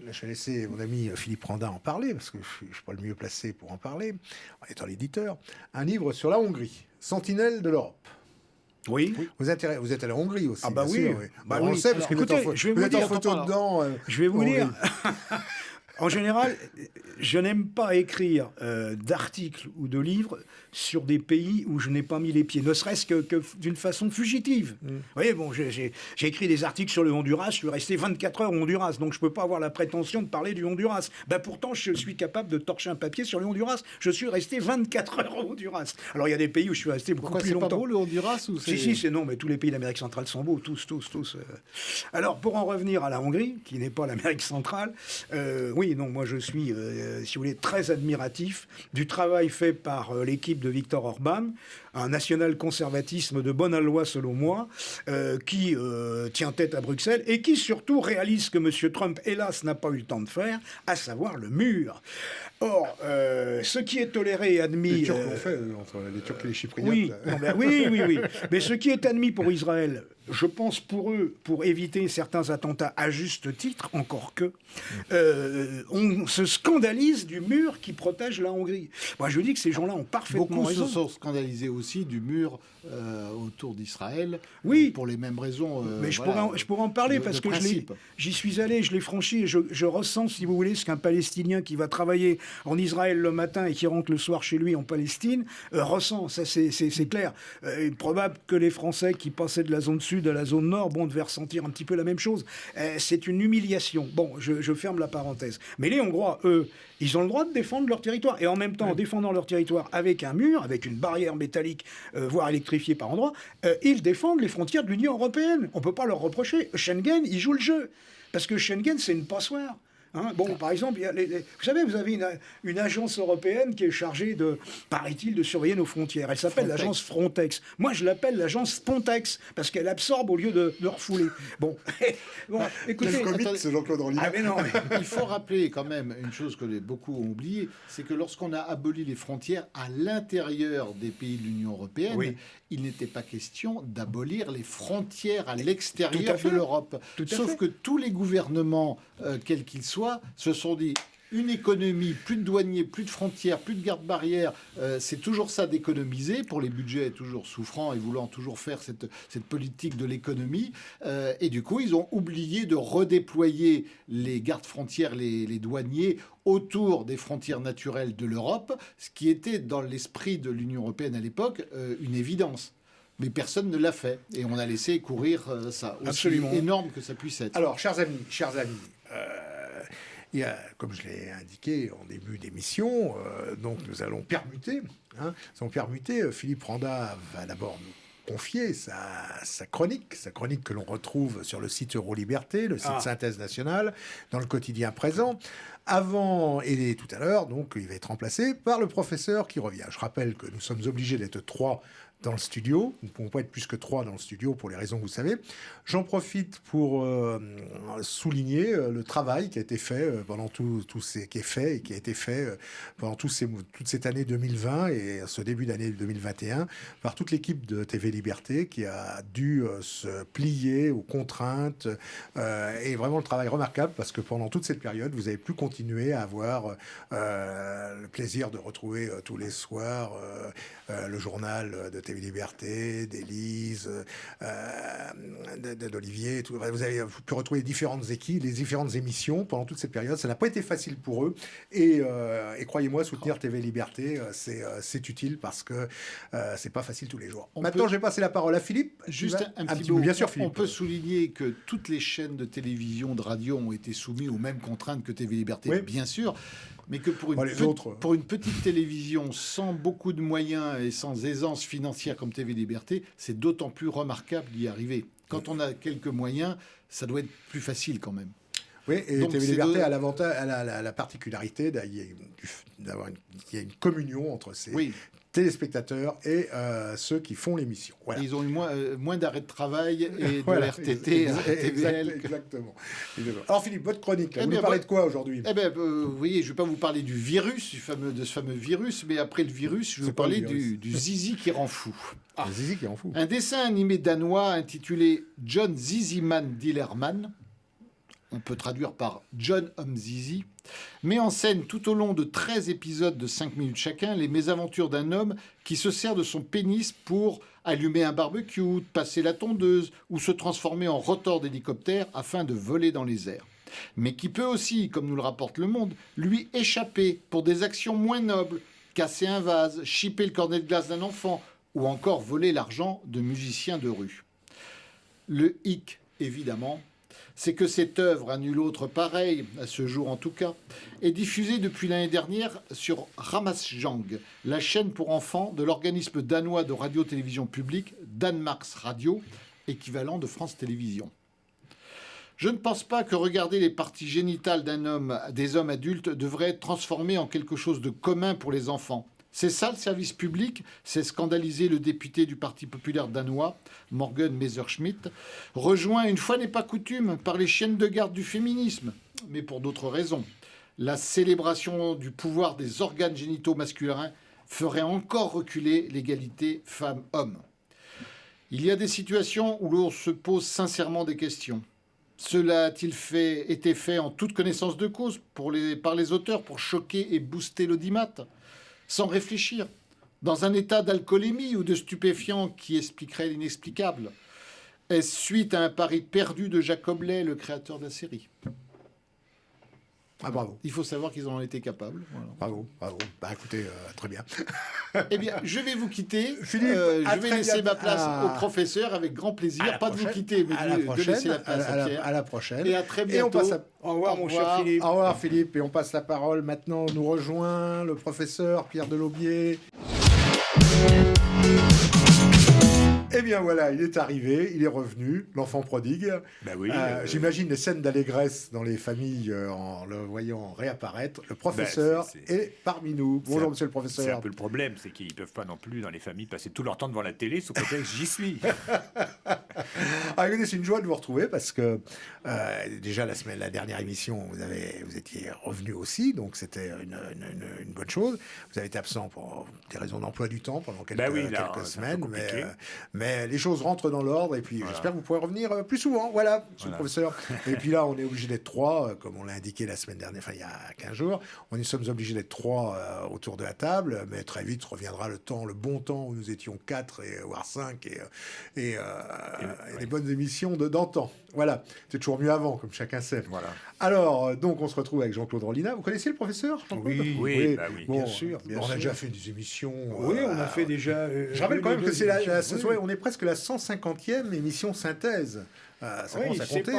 Là, je vais laisser mon ami Philippe Randin en parler, parce que je ne suis pas le mieux placé pour en parler, en étant l'éditeur. Un livre sur la Hongrie, Sentinelle de l'Europe. Oui. Vous êtes allé en Hongrie aussi. Ah bah oui. Sûr, oui. On le sait, parce que vous êtes en photo dedans. Je vais vous lire. En général, je n'aime pas écrire d'articles ou de livres sur des pays où je n'ai pas mis les pieds, ne serait-ce que d'une façon fugitive. Vous voyez, bon, j'ai écrit des articles sur le Honduras, je suis resté 24 heures au Honduras, donc je ne peux pas avoir la prétention de parler du Honduras. Ben, pourtant, je suis capable de torcher un papier sur le Honduras. Je suis resté 24 heures au Honduras. Alors, il y a des pays où je suis resté beaucoup plus longtemps. C'est pas beau, le Honduras ou Si, c'est non, mais tous les pays d'Amérique centrale sont beaux, tous. Alors, pour en revenir à la Hongrie, qui n'est pas l'Amérique centrale, oui, non, moi je suis, si vous voulez, très admiratif du travail fait par l'équipe de Viktor Orban, un national-conservatisme de bonne aloi selon moi, qui tient tête à Bruxelles et qui surtout réalise ce que M. Trump, hélas, n'a pas eu le temps de faire, à savoir le mur. Or, ce qui est toléré et admis... Les Turcs l'ont fait, entre les Turcs et les Chypriotes. Oui, oui. Mais ce qui est admis pour Israël, je pense pour eux, pour éviter certains attentats à juste titre, encore que, on se scandalise du mur qui protège la Hongrie. Moi, je dis que ces gens-là ont parfaitement raison. Beaucoup se sont scandalisés aussi du mur autour d'Israël, oui, pour les mêmes raisons. Mais je pourrais en parler parce que j'y suis allé, je l'ai franchi, et je ressens, si vous voulez, ce qu'un Palestinien qui va travailler en Israël le matin et qui rentre le soir chez lui en Palestine ressent. Ça, c'est clair. Il est probable que les Français qui passaient de la zone sud à la zone nord, devaient ressentir un petit peu la même chose. C'est une humiliation. Bon, je ferme la parenthèse. Mais les Hongrois, eux, ils ont le droit de défendre leur territoire. Et en même temps, en défendant leur territoire avec un mur, avec une barrière métallique, voire électrifiée par endroits, ils défendent les frontières de l'Union européenne. On ne peut pas leur reprocher. Schengen, ils jouent le jeu. Parce que Schengen, c'est une passoire. Bon, par exemple, vous savez, vous avez une agence européenne qui est chargée de, paraît-il, de surveiller nos frontières. Elle s'appelle l'agence Frontex. Moi, je l'appelle l'agence Pontex, parce qu'elle absorbe au lieu de refouler. Bon, écoutez... Quel comique, c'est Jean-Claude Rollinat. Ah, mais non, mais... Il faut rappeler quand même une chose que beaucoup ont oubliée, c'est que lorsqu'on a aboli les frontières à l'intérieur des pays de l'Union européenne, oui, il n'était pas question d'abolir les frontières à l'extérieur de l'Europe. Sauf que tous les gouvernements, quels qu'ils soient, se sont dit une économie, plus de douaniers, plus de frontières, plus de gardes-barrières, c'est toujours ça d'économiser, pour les budgets toujours souffrants et voulant toujours faire cette politique de l'économie. Et du coup, ils ont oublié de redéployer les gardes-frontières, les douaniers, autour des frontières naturelles de l'Europe, ce qui était dans l'esprit de l'Union européenne à l'époque une évidence. Mais personne ne l'a fait. Et on a laissé courir ça. Aussi énorme que ça puisse être. Alors, chers amis, il y a, comme je l'ai indiqué en début d'émission, donc nous allons permuter. Philippe Randa va d'abord nous confier sa chronique que l'on retrouve sur le site Euroliberté, le site Synthèse Nationale, dans le quotidien présent. Avant et tout à l'heure, donc, il va être remplacé par le professeur qui revient. Je rappelle que nous sommes obligés d'être 3 dans le studio. Nous ne pouvons pas être plus que 3 dans le studio pour les raisons que vous savez. J'en profite pour souligner le travail qui a été fait pendant pendant toute cette année 2020 et ce début d'année 2021 par toute l'équipe de TV Liberté qui a dû se plier aux contraintes et vraiment le travail remarquable parce que pendant toute cette période, vous avez pu continuer à avoir le plaisir de retrouver tous les soirs le journal de TV Liberté, d'Élise, d'Olivier. Vous avez pu retrouver les différentes émissions pendant toute cette période. Ça n'a pas été facile pour eux. Et croyez-moi, soutenir TV Liberté, c'est utile parce que c'est pas facile tous les jours. Maintenant, je vais passer la parole à Philippe. Juste un petit mot. Bien sûr, Philippe. On peut souligner que toutes les chaînes de télévision, de radio ont été soumises aux mêmes contraintes que TV Liberté, oui, bien sûr. Mais que pour une petite télévision sans beaucoup de moyens et sans aisance financière comme TV Liberté, c'est d'autant plus remarquable d'y arriver. Quand on a quelques moyens, ça doit être plus facile quand même. Oui, et donc, TV Liberté a l'avantage, la particularité d'avoir une communion entre ces téléspectateurs et ceux qui font l'émission. Voilà. Ils ont eu moins d'arrêts de travail et de RTT à TVL. Exactement. Alors Philippe, votre chronique, vous nous parlez de quoi aujourd'hui ? Vous voyez, je ne vais pas vous parler du virus, de ce fameux virus, mais après le virus, je vais vous parler du zizi qui rend fou. Le zizi qui rend fou. Un dessin animé danois intitulé John Ziziman Dillerman, on peut traduire par John Homme Zizi, met en scène tout au long de 13 épisodes de 5 minutes chacun les mésaventures d'un homme qui se sert de son pénis pour allumer un barbecue, passer la tondeuse ou se transformer en rotor d'hélicoptère afin de voler dans les airs. mais qui peut aussi, comme nous le rapporte Le Monde, lui échapper pour des actions moins nobles, casser un vase, chipper le cornet de glace d'un enfant ou encore voler l'argent de musiciens de rue. Le hic, évidemment, c'est que cette œuvre, à nul autre pareille, à ce jour en tout cas, est diffusée depuis l'année dernière sur Ramasjang, la chaîne pour enfants de l'organisme danois de radio-télévision publique Danmarks Radio, équivalent de France Télévisions. Je ne pense pas que regarder les parties génitales des hommes adultes devrait être transformé en quelque chose de commun pour les enfants. C'est ça le service public, c'est scandalisé le député du Parti populaire danois, Morten Messerschmidt, rejoint une fois n'est pas coutume par les chiennes de garde du féminisme, mais pour d'autres raisons. La célébration du pouvoir des organes génitaux masculins ferait encore reculer l'égalité femmes-hommes. Il y a des situations où l'on se pose sincèrement des questions. Cela a-t-il été fait en toute connaissance de cause par les auteurs pour choquer et booster l'audimat, sans réfléchir, dans un état d'alcoolémie ou de stupéfiant qui expliquerait l'inexplicable? Est-ce suite à un pari perdu de Jacob Ley, le créateur de la série? Ah, bravo. Il faut savoir qu'ils en ont été capables. Voilà. Bravo. Bah écoutez, très bien. Eh bien, je vais vous quitter. Philippe, je vais laisser ma place au professeur avec grand plaisir. Pas de vous quitter, mais de laisser la place à Pierre. À la prochaine. Et à très bientôt. Au revoir, mon cher Philippe. Au revoir, Philippe. Et on passe la parole maintenant. Nous rejoint le professeur Pierre Delaubier. Eh bien voilà, il est arrivé, il est revenu, l'enfant prodigue. Ben oui, j'imagine les scènes d'allégresse dans les familles en le voyant réapparaître. Le professeur est parmi nous. Bonjour, monsieur le professeur. C'est un peu le problème, c'est qu'ils ne peuvent pas non plus, dans les familles, passer tout leur temps devant la télé sous prétexte j'y suis. Ah, écoutez, c'est une joie de vous retrouver parce que déjà la dernière émission, vous étiez revenu aussi, donc c'était une bonne chose. Vous avez été absent pour des raisons d'emploi du temps pendant quelques semaines, mais les choses rentrent dans l'ordre et puis j'espère que vous pourrez revenir plus souvent. Voilà, monsieur le professeur. Et puis là, on est obligé d'être 3, comme on l'a indiqué la semaine dernière, il y a 15 jours. On sommes obligés d'être 3 autour de la table, mais très vite reviendra le bon temps où nous étions 4 voire 5 et les bonnes émissions d'antan. Voilà, c'est toujours mieux avant, comme chacun sait. Voilà. Alors, donc, on se retrouve avec Jean-Claude Rollinat. Vous connaissez le professeur Jean-Claude? Oui, bon, bien sûr. On a déjà fait des émissions. Oui, on a fait déjà. Je rappelle quand même que on est presque la 150e émission synthèse. Ça commence à compter.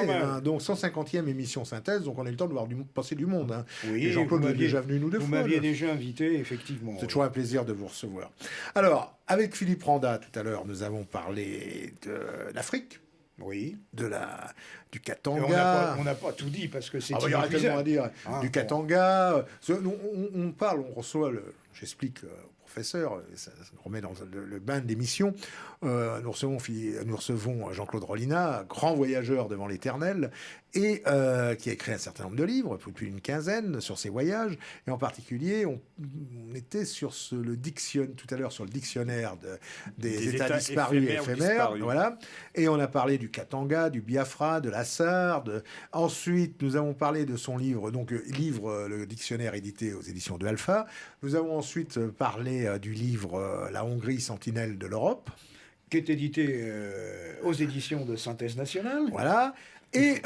Donc 150e émission synthèse, donc on a eu le temps de voir passer du monde. Hein. Oui, et Jean-Claude est déjà venu nous 2 fois. Vous m'aviez déjà invité, effectivement. C'est toujours un plaisir de vous recevoir. Alors, avec Philippe Randa, tout à l'heure, nous avons parlé de l'Afrique. Oui. Du Katanga. On n'a pas tout dit parce que c'est il y aurait tellement à dire. Du Katanga. On reçoit j'explique au professeur, ça nous remet dans le bain de l'émission. Nous recevons Jean-Claude Rollinat, grand voyageur devant l'éternel, et qui a écrit un certain nombre de livres, depuis une quinzaine, sur ses voyages. Et en particulier, on était sur le dictionnaire des États disparus et éphémères. Voilà. Et on a parlé du Katanga, du Biafra, de la SAR. Ensuite, nous avons parlé de son livre, le dictionnaire édité aux éditions de Alpha. Nous avons ensuite parlé du livre La Hongrie, sentinelle de l'Europe, qui est édité aux éditions de Synthèse Nationale. Voilà. Et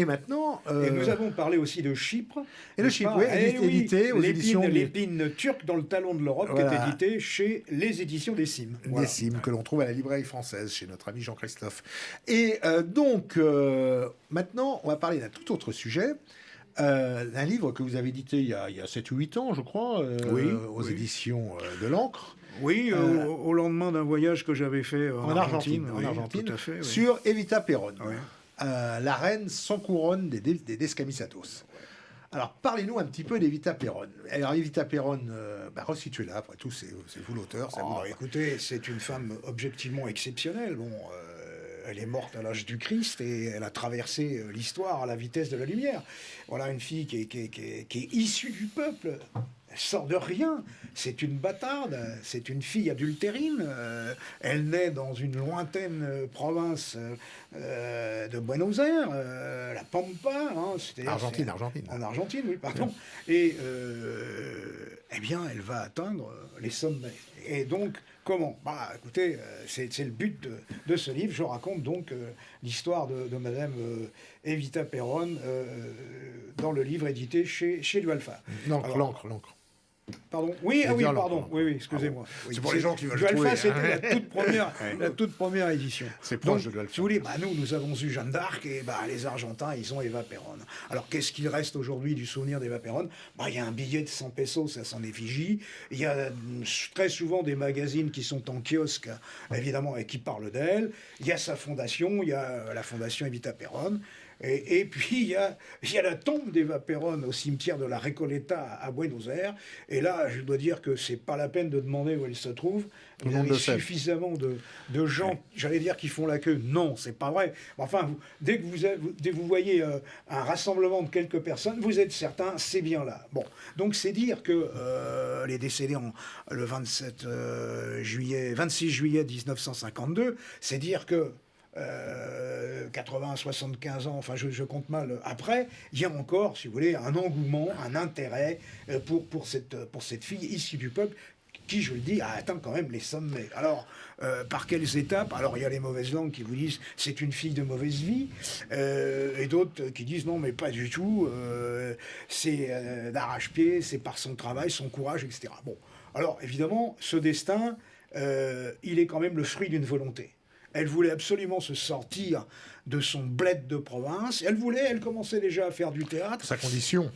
maintenant... Et nous avons parlé aussi de Chypre. Et de Chypre, édité aux éditions... L'épine turque dans le talon de l'Europe, qui est édité chez les éditions des Cimes. Des Cimes, que l'on trouve à la librairie française, chez notre ami Jean-Christophe. Et donc, maintenant, on va parler d'un tout autre sujet. Un livre que vous avez édité il y a 7 ou 8 ans, je crois, aux éditions de l'Ancre. Oui, au lendemain d'un voyage que j'avais fait en Argentine. Tout à fait, sur Evita Peron, la reine sans couronne des Descamisatos. Alors, parlez-nous un petit peu d'Evita Peron. Alors, Evita Peron, resituez-la, après tout, c'est vous l'auteur. Écoutez, c'est une femme objectivement exceptionnelle. Elle est morte à l'âge du Christ et elle a traversé l'histoire à la vitesse de la lumière. Voilà une fille qui est issue du peuple. Elle sort de rien. C'est une bâtarde. C'est une fille adultérine. Elle naît dans une lointaine province de Buenos Aires, la Pampa. Argentine. En Argentine, oui, pardon. Et eh bien, elle va atteindre les sommets. Et donc, Comment ? Écoutez, c'est le but de ce livre. Je raconte donc l'histoire de Madame Evita Perón dans le livre édité chez Dualfa. L'encre. Pardon. Oui, pardon. Oui, excusez-moi. C'est pour les gens qui veulent Dualfa, c'était la toute première édition. C'est proche de Dualfa. Si vous voulez, nous avons eu Jeanne d'Arc et les Argentins, ils ont Eva Perón. Alors, qu'est-ce qu'il reste aujourd'hui du souvenir d'Eva Perón ? Il y a un billet de 100 pesos à son effigie. Il y a très souvent des magazines qui sont en kiosque, évidemment, et qui parlent d'elle. Il y a sa fondation, il y a la fondation Evita Perón. Et puis, il y a la tombe d'Eva Perón au cimetière de la Recoleta à Buenos Aires. Et là, je dois dire que c'est pas la peine de demander où elle se trouve. Il y a suffisamment de gens, j'allais dire, qui font la queue. Non, c'est pas vrai. Enfin, dès que vous voyez un rassemblement de quelques personnes, vous êtes certain, c'est bien là. Bon, donc c'est dire que elle est décédée le 26 juillet 1952. C'est dire que 80, 75 ans, enfin je compte mal après, il y a encore, si vous voulez, un engouement, un intérêt pour cette fille issue du peuple qui, je le dis, a atteint quand même les sommets. Alors, par quelles étapes ? Alors, il y a les mauvaises langues qui vous disent c'est une fille de mauvaise vie, et d'autres qui disent non, mais pas du tout, c'est d'arrache-pied, c'est par son travail, son courage, etc. Bon, alors évidemment, ce destin, il est quand même le fruit d'une volonté. Elle voulait absolument se sortir de son bled de province. Elle commençait déjà à faire du théâtre. Sa condition.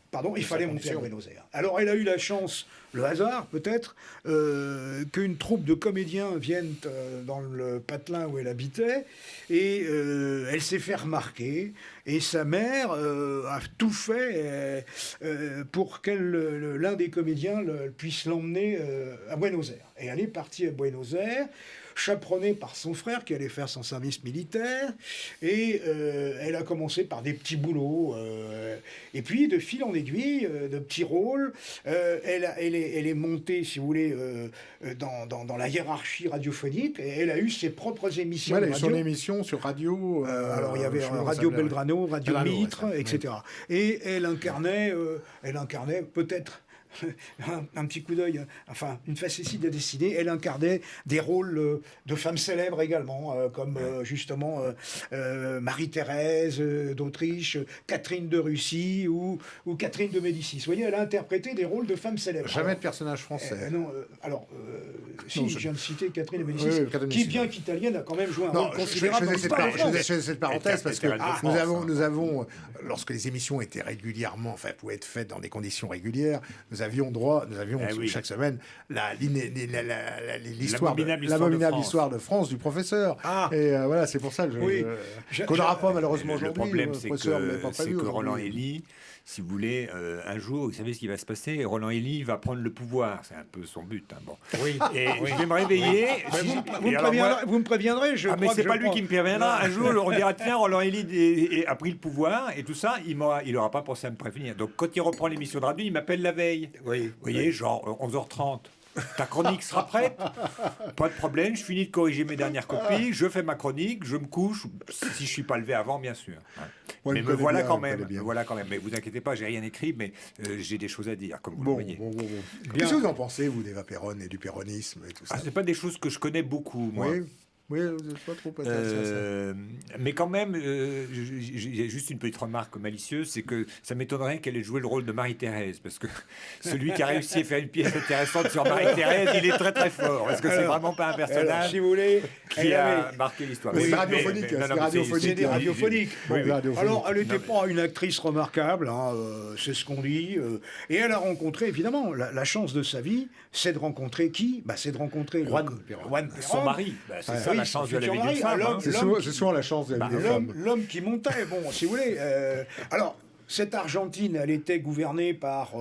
Pardon, il fallait monter à Buenos Aires. Alors, elle a eu la chance, le hasard peut-être, qu'une troupe de comédiens vienne dans le patelin où elle habitait, et elle s'est fait remarquer, et sa mère a tout fait pour que l'un des comédiens puisse l'emmener à Buenos Aires. Et elle est partie à Buenos Aires, chaperonnée par son frère qui allait faire son service militaire, et elle a commencé par des petits boulots, et puis de fil en aiguille, de petits rôles, elle est montée, si vous voulez, dans la hiérarchie radiophonique, et elle a eu ses propres émissions. Elle a eu son émission sur radio. Alors il y avait Radio Belgrano, Radio Mitre, etc. Et elle incarnait peut-être un petit coup d'œil, enfin une facétie de dessinée, elle incarnait des rôles de femmes célèbres également, comme justement Marie-Thérèse d'Autriche, Catherine de Russie ou Catherine de Médicis. Vous voyez, elle a interprété des rôles de femmes célèbres. Jamais de personnage français. Je viens de citer Catherine de Médicis, qui bien qu'italienne a quand même joué un rôle considérable. Je faisais cette parenthèse parce que nous avons, lorsque les émissions étaient régulièrement, enfin pouvaient être faites dans des conditions régulières, nous avions chaque semaine l'abominable histoire de France du professeur. Et voilà, c'est pour ça que qu'on n'aura pas malheureusement aujourd'hui. Le problème, c'est que Roland Hélie, si vous voulez, un jour, vous savez ce qui va se passer. Roland Hélie va prendre le pouvoir. C'est un peu son but. Bon. Oui. Et je vais me réveiller. Vous me préviendrez. Mais c'est pas lui qui me préviendra. Un jour, on dira tiens, Roland Hélie a pris le pouvoir et tout ça. Il n'aura pas pensé à me prévenir. Donc, quand il reprend l'émission de radio, il m'appelle la veille. Oui. Vous voyez, genre 11h30. Ta chronique sera prête, pas de problème, je finis de corriger mes dernières copies, je fais ma chronique, je me couche, si je suis pas levé avant, bien sûr. Mais me voilà quand même. Mais vous inquiétez pas, j'ai rien écrit, mais j'ai des choses à dire, comme vous le voyez. Qu'est-ce que vous en pensez, vous, d'Eva Perón et du péronisme et tout ça ? C'est pas des choses que je connais beaucoup, moi. Oui, vous n'êtes pas trop intéressé. Mais quand même, j'ai juste une petite remarque malicieuse, c'est que ça m'étonnerait qu'elle ait joué le rôle de Marie-Thérèse, parce que celui qui a réussi à faire une pièce intéressante sur Marie-Thérèse, il est très très fort, parce que c'est vraiment pas un personnage si vous voulez, qui a marqué l'histoire. C'est radiophonique. C'est radiophonique. Alors, elle n'était pas une actrice remarquable, c'est ce qu'on dit, et elle a rencontré, évidemment, la chance de sa vie, c'est de rencontrer qui ? C'est de rencontrer Juan Perón, son mari. C'est ça. La chance de la vie d'une femme. C'est souvent la chance de la vie d'une femme. L'homme qui montait, bon, si vous voulez. Alors, cette Argentine, elle était gouvernée par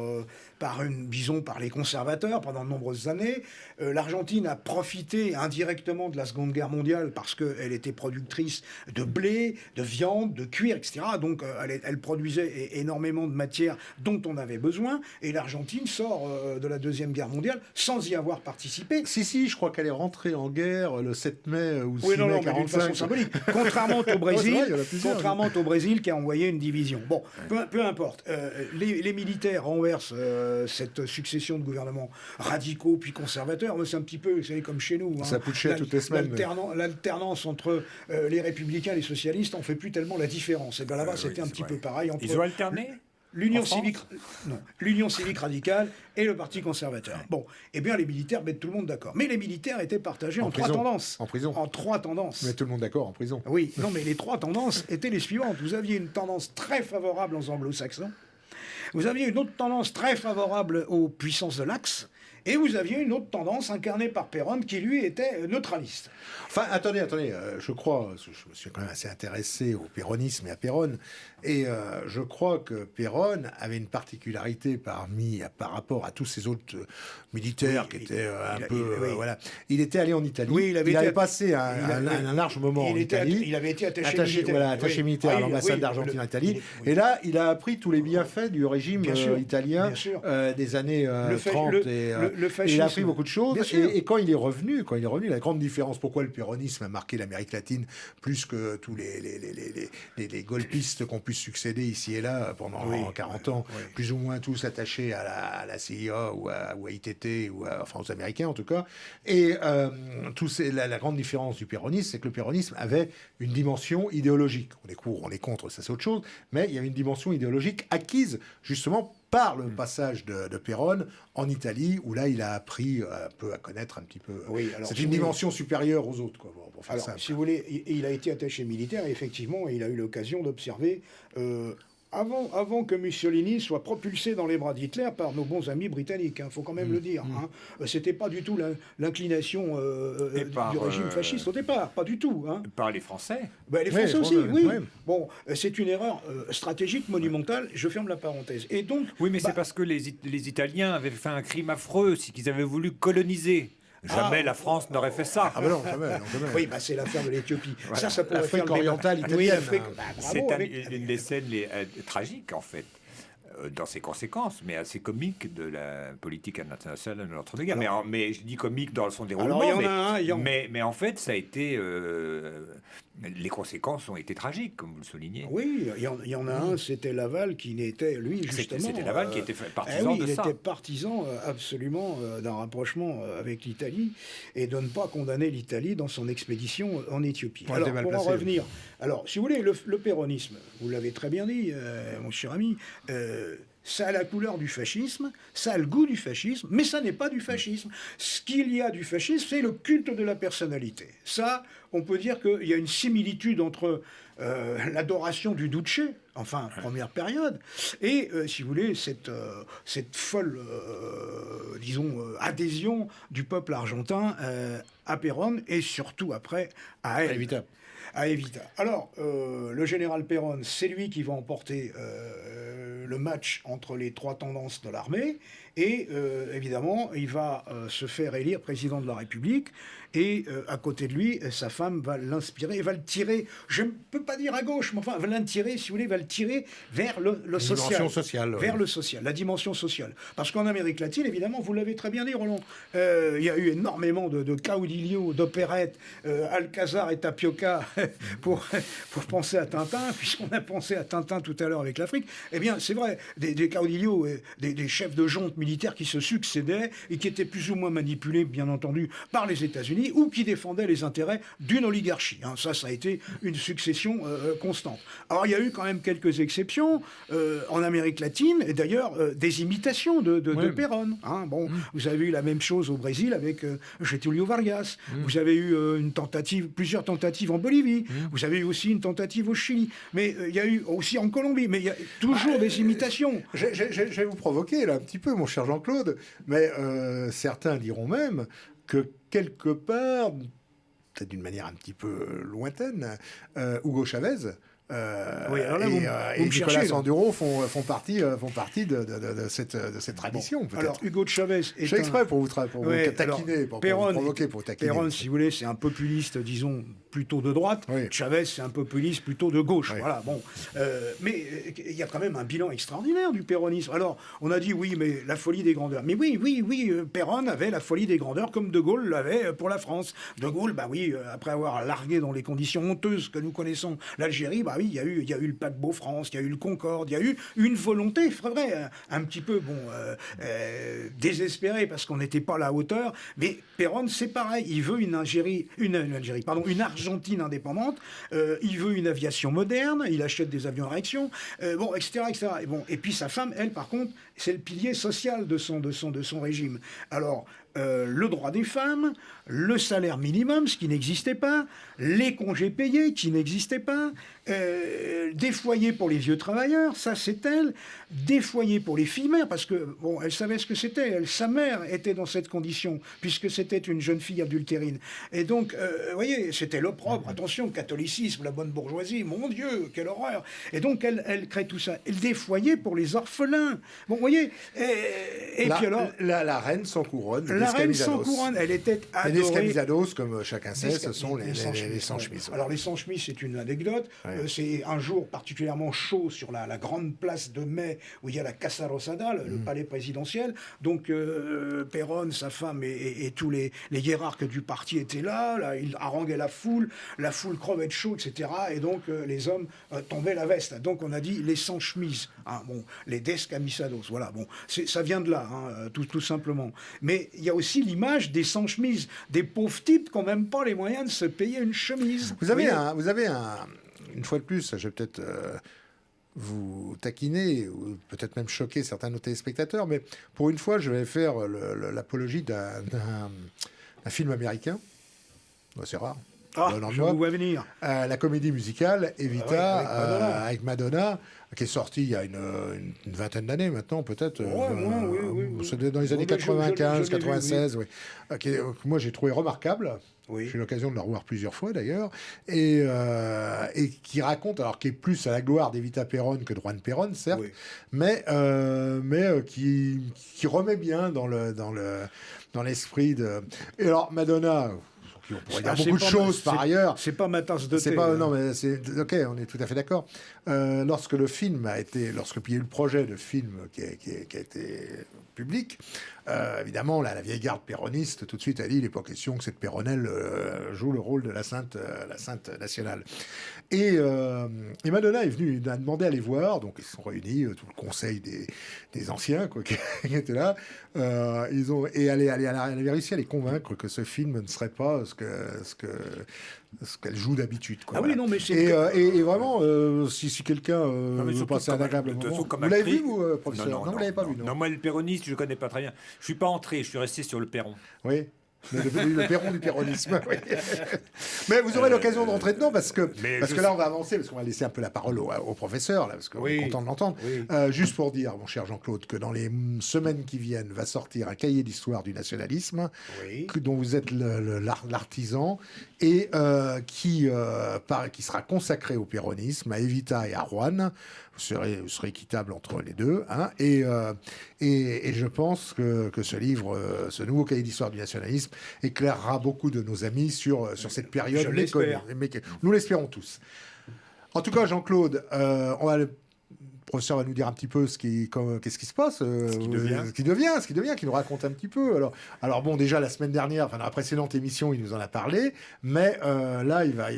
les conservateurs pendant de nombreuses années. L'Argentine a profité indirectement de la Seconde Guerre mondiale parce qu'elle était productrice de blé, de viande, de cuir, etc. Donc elle produisait énormément de matières dont on avait besoin. Et l'Argentine sort de la Deuxième Guerre mondiale sans y avoir participé. Si, je crois qu'elle est rentrée en guerre le 7 mai ou 6 mai 45. Mais d'une façon symbolique. Contrairement au Brésil qui a envoyé une division. Bon, peu importe. Les militaires renversent cette succession de gouvernements radicaux puis conservateurs. C'est un petit peu, vous savez, comme chez nous. Ça putschait toutes les semaines. L'alternance entre les républicains et les socialistes, on ne fait plus tellement la différence. Et bien là-bas, c'était un petit peu pareil. Entre Ils ont alterné l'Union civique radicale et le Parti conservateur. Bon, eh bien, les militaires mettent tout le monde d'accord. Mais les militaires étaient partagés en trois tendances. En prison. En trois tendances. Mais tout le monde d'accord en prison. Oui, non, mais les trois tendances étaient les suivantes. Vous aviez une tendance très favorable aux anglo-saxons. Vous aviez une autre tendance très favorable aux puissances de l'Axe. Et vous aviez une autre tendance incarnée par Péronne qui, lui, était neutraliste. Enfin, attendez, je crois, je me suis quand même assez intéressé au péronisme et à Péronne, et je crois que Péronne avait une particularité par rapport à tous ces autres militaires qui étaient voilà. Il était allé en Italie, oui, il avait passé un large moment en Italie. Il avait été attaché militaire à l'ambassade d'Argentine en Italie, et là, il a appris tous les bienfaits du régime italien des années 30 il a appris beaucoup de choses. Et quand il est revenu, la grande différence, pourquoi le péronisme a marqué l'Amérique latine plus que tous les golpistes qui ont pu succéder ici et là pendant 40 ans, plus ou moins tous attachés à la CIA ou à ITT, enfin aux Américains en tout cas. Et la grande différence du péronisme, c'est que le péronisme avait une dimension idéologique. On est contre, ça c'est autre chose, mais il y avait une dimension idéologique acquise justement par le passage de Péronne en Italie, où là, il a appris un peu à connaître un petit peu. C'est une dimension supérieure aux autres, quoi, pour faire simple. Si vous voulez, il a été attaché militaire, et effectivement, il a eu l'occasion d'observer... Avant que Mussolini soit propulsé dans les bras d'Hitler par nos bons amis britanniques, faut quand même le dire. C'était pas du tout l'inclination du régime fasciste au départ, pas du tout. Par les Français. Les Français aussi, oui. Bon, c'est une erreur stratégique monumentale, je ferme la parenthèse. Et donc, oui, mais c'est parce que les Italiens avaient fait un crime affreux, c'est qu'ils avaient voulu coloniser. Jamais la France n'aurait fait ça. Ah ben non, jamais. Oui, c'est l'affaire de l'Éthiopie. Voilà. Ça pourrait faire orientale italienne. Oui, l'Afrique. C'est une des scènes tragiques, en fait, dans ses conséquences, mais assez comiques de la politique internationale de l'entre-deux-guerres. Mais je dis comique dans son déroulement. Mais en fait, ça a été... les conséquences ont été tragiques, comme vous le soulignez. Oui, il y en a un, c'était Laval, qui n'était, lui, justement... C'était Laval qui était partisan de ça. Il était partisan, absolument, d'un rapprochement avec l'Italie, et de ne pas condamner l'Italie dans son expédition en Éthiopie. Alors, pour en revenir... Alors, si vous voulez, le péronisme, vous l'avez très bien dit, mon cher ami... ça a la couleur du fascisme, ça a le goût du fascisme, mais ça n'est pas du fascisme. Ce qu'il y a du fascisme, c'est le culte de la personnalité. Ça, on peut dire qu'il y a une similitude entre l'adoration du Duce, enfin, première période, et, si vous voulez, cette folle, adhésion du peuple argentin à Péronne, et surtout après à elle. À Evita. Alors, le général Péronne, c'est lui qui va emporter le match entre les trois tendances de l'armée, et évidemment, il va se faire élire président de la République, et à côté de lui, sa femme va l'inspirer, va le tirer, je ne peux pas dire à gauche, mais enfin, va l'intirer, si vous voulez, va le tirer vers le social. Dimension sociale. Vers le social, la dimension sociale. Parce qu'en Amérique latine, évidemment, vous l'avez très bien dit, Roland, il y a eu énormément de caudillo, d'opérettes, Alcazar et Tapioca, pour penser à Tintin, puisqu'on a pensé à Tintin tout à l'heure avec l'Afrique. Eh bien, c'est vrai, des caudillo, des chefs de junte militaires qui se succédaient et qui étaient plus ou moins manipulés, bien entendu, par les États-Unis, ou qui défendaient les intérêts d'une oligarchie. Ça a été une succession constante. Alors, il y a eu quand même quelques exceptions en Amérique latine, et d'ailleurs des imitations de Péronne. Vous avez eu la même chose au Brésil avec Getúlio Vargas. Vous avez eu plusieurs tentatives en Bolivie. Vous avez eu aussi une tentative au Chili. Mais il y a eu aussi en Colombie. Mais il y a toujours des imitations. Je vais vous provoquer là un petit peu, mon cher Jean-Claude, mais certains diront même que quelque part, peut-être d'une manière un petit peu lointaine, Hugo Chavez et Nicolas Maduro font partie de cette tradition. Bon, alors Hugo Chavez est je fais exprès pour vous taquiner, pour vous provoquer, pour taquiner. Péronne, si vous voulez, c'est un populiste, disons, plutôt de droite. Oui. Chavez, c'est un populiste plutôt de gauche. Oui. Voilà, bon. Mais il y a quand même un bilan extraordinaire du péronisme. Alors, on a dit, oui, mais la folie des grandeurs. Mais oui, Péron avait la folie des grandeurs comme De Gaulle l'avait pour la France. De Gaulle, après avoir largué dans les conditions honteuses que nous connaissons l'Algérie, il y a eu le paquebot France, il y a eu le Concorde, il y a eu une volonté, vrai, un petit peu, désespérée parce qu'on n'était pas à la hauteur. Mais Péron, c'est pareil. Il veut une Argentine indépendante. Il veut une aviation moderne. Il achète des avions à réaction, etc., etc. Et puis sa femme, elle, par contre, c'est le pilier social de son régime. Alors, le droit des femmes, le salaire minimum, ce qui n'existait pas, les congés payés, qui n'existaient pas, des foyers pour les vieux travailleurs, ça c'est elle, des foyers pour les filles mères, parce que, elle savait ce que c'était, sa mère était dans cette condition, puisque c'était une jeune fille adultérine. Et donc, vous voyez, c'était l'opprobre, attention, le catholicisme, la bonne bourgeoisie, mon Dieu, quelle horreur. Et donc, elle crée tout ça. Des foyers pour les orphelins. Bon, vous voyez, puis alors... La reine sans couronne. La reine sans couronne, elle était adorée. Les Descamisados, comme chacun sait, ce sont les sans-chemises. Alors, les sans-chemises, c'est une anecdote. C'est un jour particulièrement chaud sur la grande place de Mai, où il y a la Casa Rosada, le palais présidentiel. Donc, Péron, sa femme et tous les hiérarques du parti étaient là. Ils haranguaient la foule crevait de chaud, etc. Et donc, les hommes tombaient la veste. Donc, on a dit les sans-chemises. Les Descamisados. Voilà, ça vient de là, tout simplement. Mais il y a aussi l'image des sans-chemises, des pauvres types qui n'ont même pas les moyens de se payer une chemise. Vous avez une fois de plus, je vais peut-être vous taquiner ou peut-être même choquer certains de nos téléspectateurs, mais pour une fois, je vais faire l'apologie d'un film américain. C'est rare. Je vous vois venir. La comédie musicale Evita avec Madonna, qui est sortie il y a une vingtaine d'années maintenant, peut-être. C'était dans les années 95, 96. Oui. Moi, j'ai trouvé remarquable. Oui. J'ai eu l'occasion de le revoir plusieurs fois d'ailleurs, et qui raconte, alors qui est plus à la gloire d'Evita Peron que de Juan Perón, certes, mais qui remet bien dans l'esprit de. Et alors Madonna. On pourrait dire beaucoup de choses par ailleurs. C'est pas ma tasse de thé. Non, mais c'est ok, on est tout à fait d'accord. Lorsque il y a eu le projet de film qui a été public, évidemment, la vieille garde péroniste tout de suite a dit il n'est pas question que cette Péronnelle joue le rôle de la sainte nationale. Et Madonna est venue, a demandé à les voir, donc ils se sont réunis, tout le conseil des anciens qui étaient là. Elle avait réussi à les convaincre que ce film ne serait pas ce qu'elle joue d'habitude. Ah oui, non, mais c'est... Et vraiment, si quelqu'un veut passer un agréable moment... Vous l'avez vu, vous, professeur? Non, vous l'avez pas vu, non. Non, moi, le péroniste, je ne connais pas très bien. Je ne suis pas entré, je suis resté sur le perron. Oui. Le perron du péronisme. Oui. Mais vous aurez l'occasion de rentrer dedans parce que là on va avancer, parce qu'on va laisser un peu la parole au professeur là, parce qu'on est content de l'entendre. Oui. Juste pour dire, mon cher Jean-Claude, que dans les semaines qui viennent va sortir un cahier d'histoire du nationalisme, dont vous êtes l'artisan, et qui sera consacré au péronisme, à Evita et à Juan. Vous serez équitable entre les deux, hein, et je pense que ce livre, ce nouveau cahier d'histoire du nationalisme, éclairera beaucoup de nos amis sur cette période. Je l'espère. Nous l'espérons tous. En tout cas, Jean-Claude, le professeur va nous dire un petit peu qu'est-ce qui se passe, ce qui devient, qui nous raconte un petit peu. Alors bon, déjà la semaine dernière, dans la précédente émission, il nous en a parlé, mais là, il va.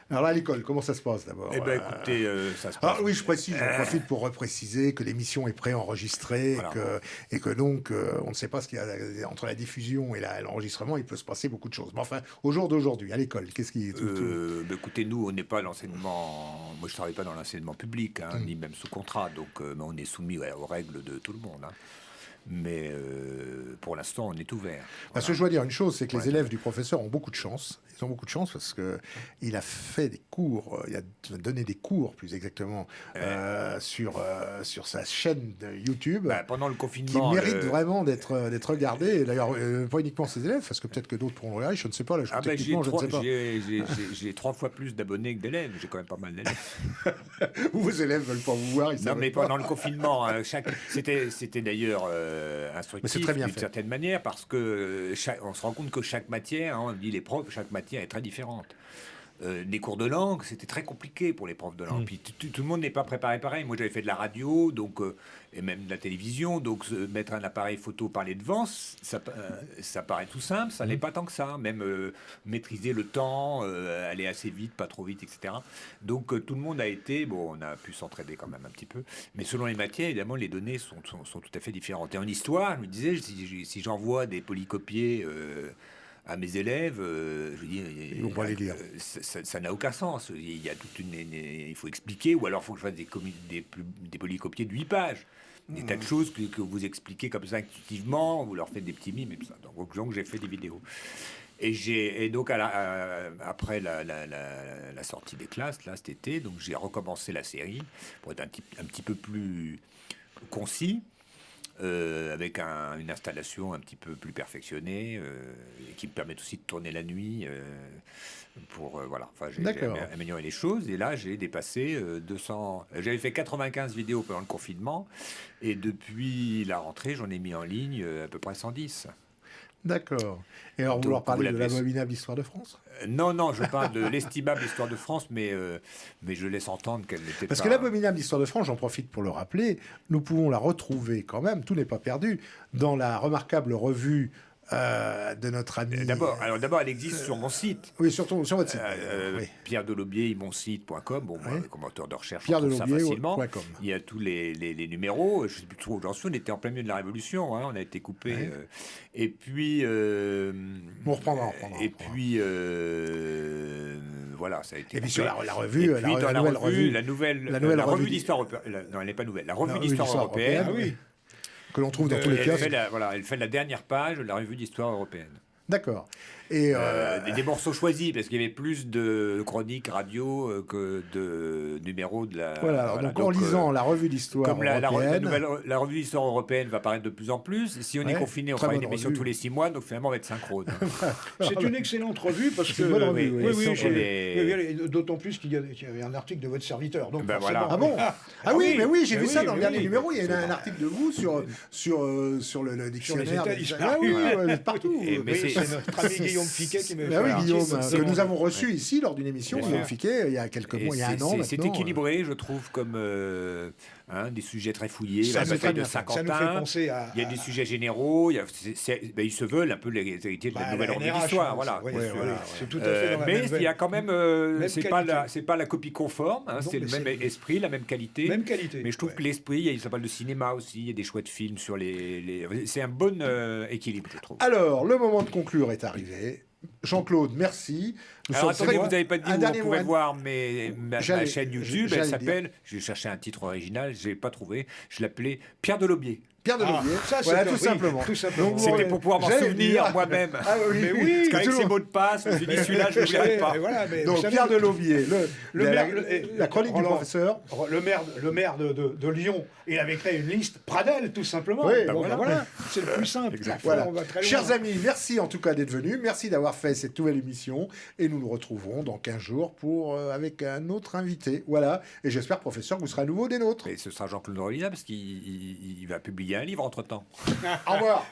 Alors là, à l'école, comment ça se passe d'abord? Eh bien, écoutez, ça se passe. Oui, je précise, j'en profite pour repréciser que l'émission est préenregistrée, voilà. et que donc, on ne sait pas ce qu'il y a entre la diffusion et l'enregistrement, il peut se passer beaucoup de choses. Mais enfin, au jour d'aujourd'hui, à l'école, qu'est-ce qui... Écoutez, nous, on n'est pas l'enseignement... Moi, je ne travaille pas dans l'enseignement public, ni même sous contrat. Donc, on est soumis aux règles de tout le monde. Hein. Mais pour l'instant, on est ouvert. Parce que je dois dire une chose, c'est que les élèves du professeur ont beaucoup de chance. Ils ont beaucoup de chance parce qu'il a fait des cours, il a donné des cours, plus exactement, sur sa chaîne de YouTube. Pendant le confinement. Qui mérite vraiment d'être regardé. Et d'ailleurs, pas uniquement ses élèves, parce que peut-être que d'autres pourront le regarder. Je ne sais pas. Là, techniquement, je ne sais pas. J'ai 3 fois plus d'abonnés que d'élèves. J'ai quand même pas mal d'élèves. Vos élèves ne veulent pas vous voir. Non, mais pendant le confinement, c'était d'ailleurs instructif d'une certaine manière, parce que on se rend compte que chaque matière, on dit les profs, chaque matière est très différente. des cours de langue, c'était très compliqué pour les profs de langue. Puis tout le monde n'est pas préparé pareil. Moi, j'avais fait de la radio, donc et même de la télévision, donc mettre un appareil photo, parler devant, ça paraît tout simple, ça n'est pas tant que ça. Même maîtriser le temps, aller assez vite, pas trop vite, etc. Donc tout le monde a été, on a pu s'entraider quand même un petit peu, mais selon les matières, évidemment, les données sont tout à fait différentes. Et en histoire, je me disais, si j'envoie des polycopiés à mes élèves, je dis, ils vont pas les lire. Ça n'a aucun sens. Il y a il faut expliquer, ou alors il faut que je fasse des polycopiés de 8 pages. Des tas de choses que vous expliquez comme ça intuitivement, vous leur faites des petits mimes et tout ça. Donc j'ai fait des vidéos. Et donc après la sortie des classes, là, cet été, donc j'ai recommencé la série pour être un petit peu plus concis. Avec une installation un petit peu plus perfectionnée et qui me permet aussi de tourner la nuit pour j'ai amélioré les choses. Et là, j'ai dépassé 200. J'avais fait 95 vidéos pendant le confinement et depuis la rentrée, j'en ai mis en ligne à peu près 110. D'accord. Et alors, vous leur parlez de l'abominable histoire de France ? Non, je parle de l'estimable histoire de France, mais je laisse entendre qu'elle n'était pas... Parce que l'abominable histoire de France, j'en profite pour le rappeler, nous pouvons la retrouver quand même, tout n'est pas perdu, dans la remarquable revue de notre ami... D'abord, elle existe sur mon site. Oui, surtout sur votre site. Oui. Pierre Delaubier, monsite.com. Moi, comme moteur de recherche, Pierre on trouve ça facilement. Il y a tous les numéros. Je ne sais plus trop où j'en suis. On était en plein milieu de la Révolution. On a été coupé. Ouais. Et puis... on reprendra. Et puis... voilà, ça a été... Et puis sur la revue... Et puis dans la revue d'histoire européenne... Non, elle n'est pas nouvelle. La revue d'histoire européenne. Ah oui. Que l'on trouve dans tous les kiosques. Elle fait la dernière page de la revue d'histoire européenne. D'accord. Et des morceaux choisis, parce qu'il y avait plus de chroniques radio que de numéros de la... Voilà, donc en lisant la revue d'histoire européenne... La revue d'histoire européenne va paraître de plus en plus. Si on est confiné, on fera une émission tous les 6 mois, donc finalement on va être synchrone. C'est une excellente revue, parce que... Oui, d'autant plus qu'il y avait un article de votre serviteur. Donc voilà. Ah bon? Ah oui, mais oui, j'ai vu ça dans le dernier numéro. Il y a un article de vous sur le dictionnaire. Ah oui, partout. C'est notre ami Guillaume Fiquet qui me fait oui, Guillaume, que nous avons reçu ici lors d'une émission, Guillaume Fiquet, il y a quelques mois, il y a un an maintenant. C'est équilibré, je trouve, comme des sujets très fouillés. La bataille de Saint-Quentin, ça nous fait penser à... Il y a des sujets généraux, ils se veulent un peu les héritiers de la nouvelle revue d'histoire. Voilà. C'est tout à fait dans la mais même il y a quand même... c'est pas la copie conforme, c'est le même esprit, la même qualité. Mais je trouve que l'esprit, il s'appelle de cinéma aussi, il y a des chouettes films sur les... C'est un bon équilibre, je trouve. Alors, le moment de conclure est arrivé. Jean-Claude, merci. Alors attendez, vous n'avez pas dit où on pouvait voir ma chaîne YouTube. Elle s'appelle, j'ai cherché un titre original, je n'ai pas trouvé, je l'appelais Pierre Delaubier. Pierre Delaubier, voilà, tout simplement. Donc, c'était pour pouvoir m'en souvenir moi-même. Ah, oui. Mais oui, parce qu'avec ces mots de passe, je me suis dit celui-là, je ne l'oublierai pas. Donc Pierre Delaubier, la chronique du professeur. Le maire de Lyon, il avait créé une liste Pradel, tout simplement. Oui, voilà, c'est le plus simple. Voilà. Chers amis, merci en tout cas d'être venus. Merci d'avoir fait cette nouvelle émission. Et nous nous retrouverons dans 15 jours avec un autre invité. Voilà. Et j'espère, professeur, que vous serez à nouveau des nôtres. Et ce sera Jean-Claude Rolina, parce qu'il va publier un livre entre-temps. Au revoir.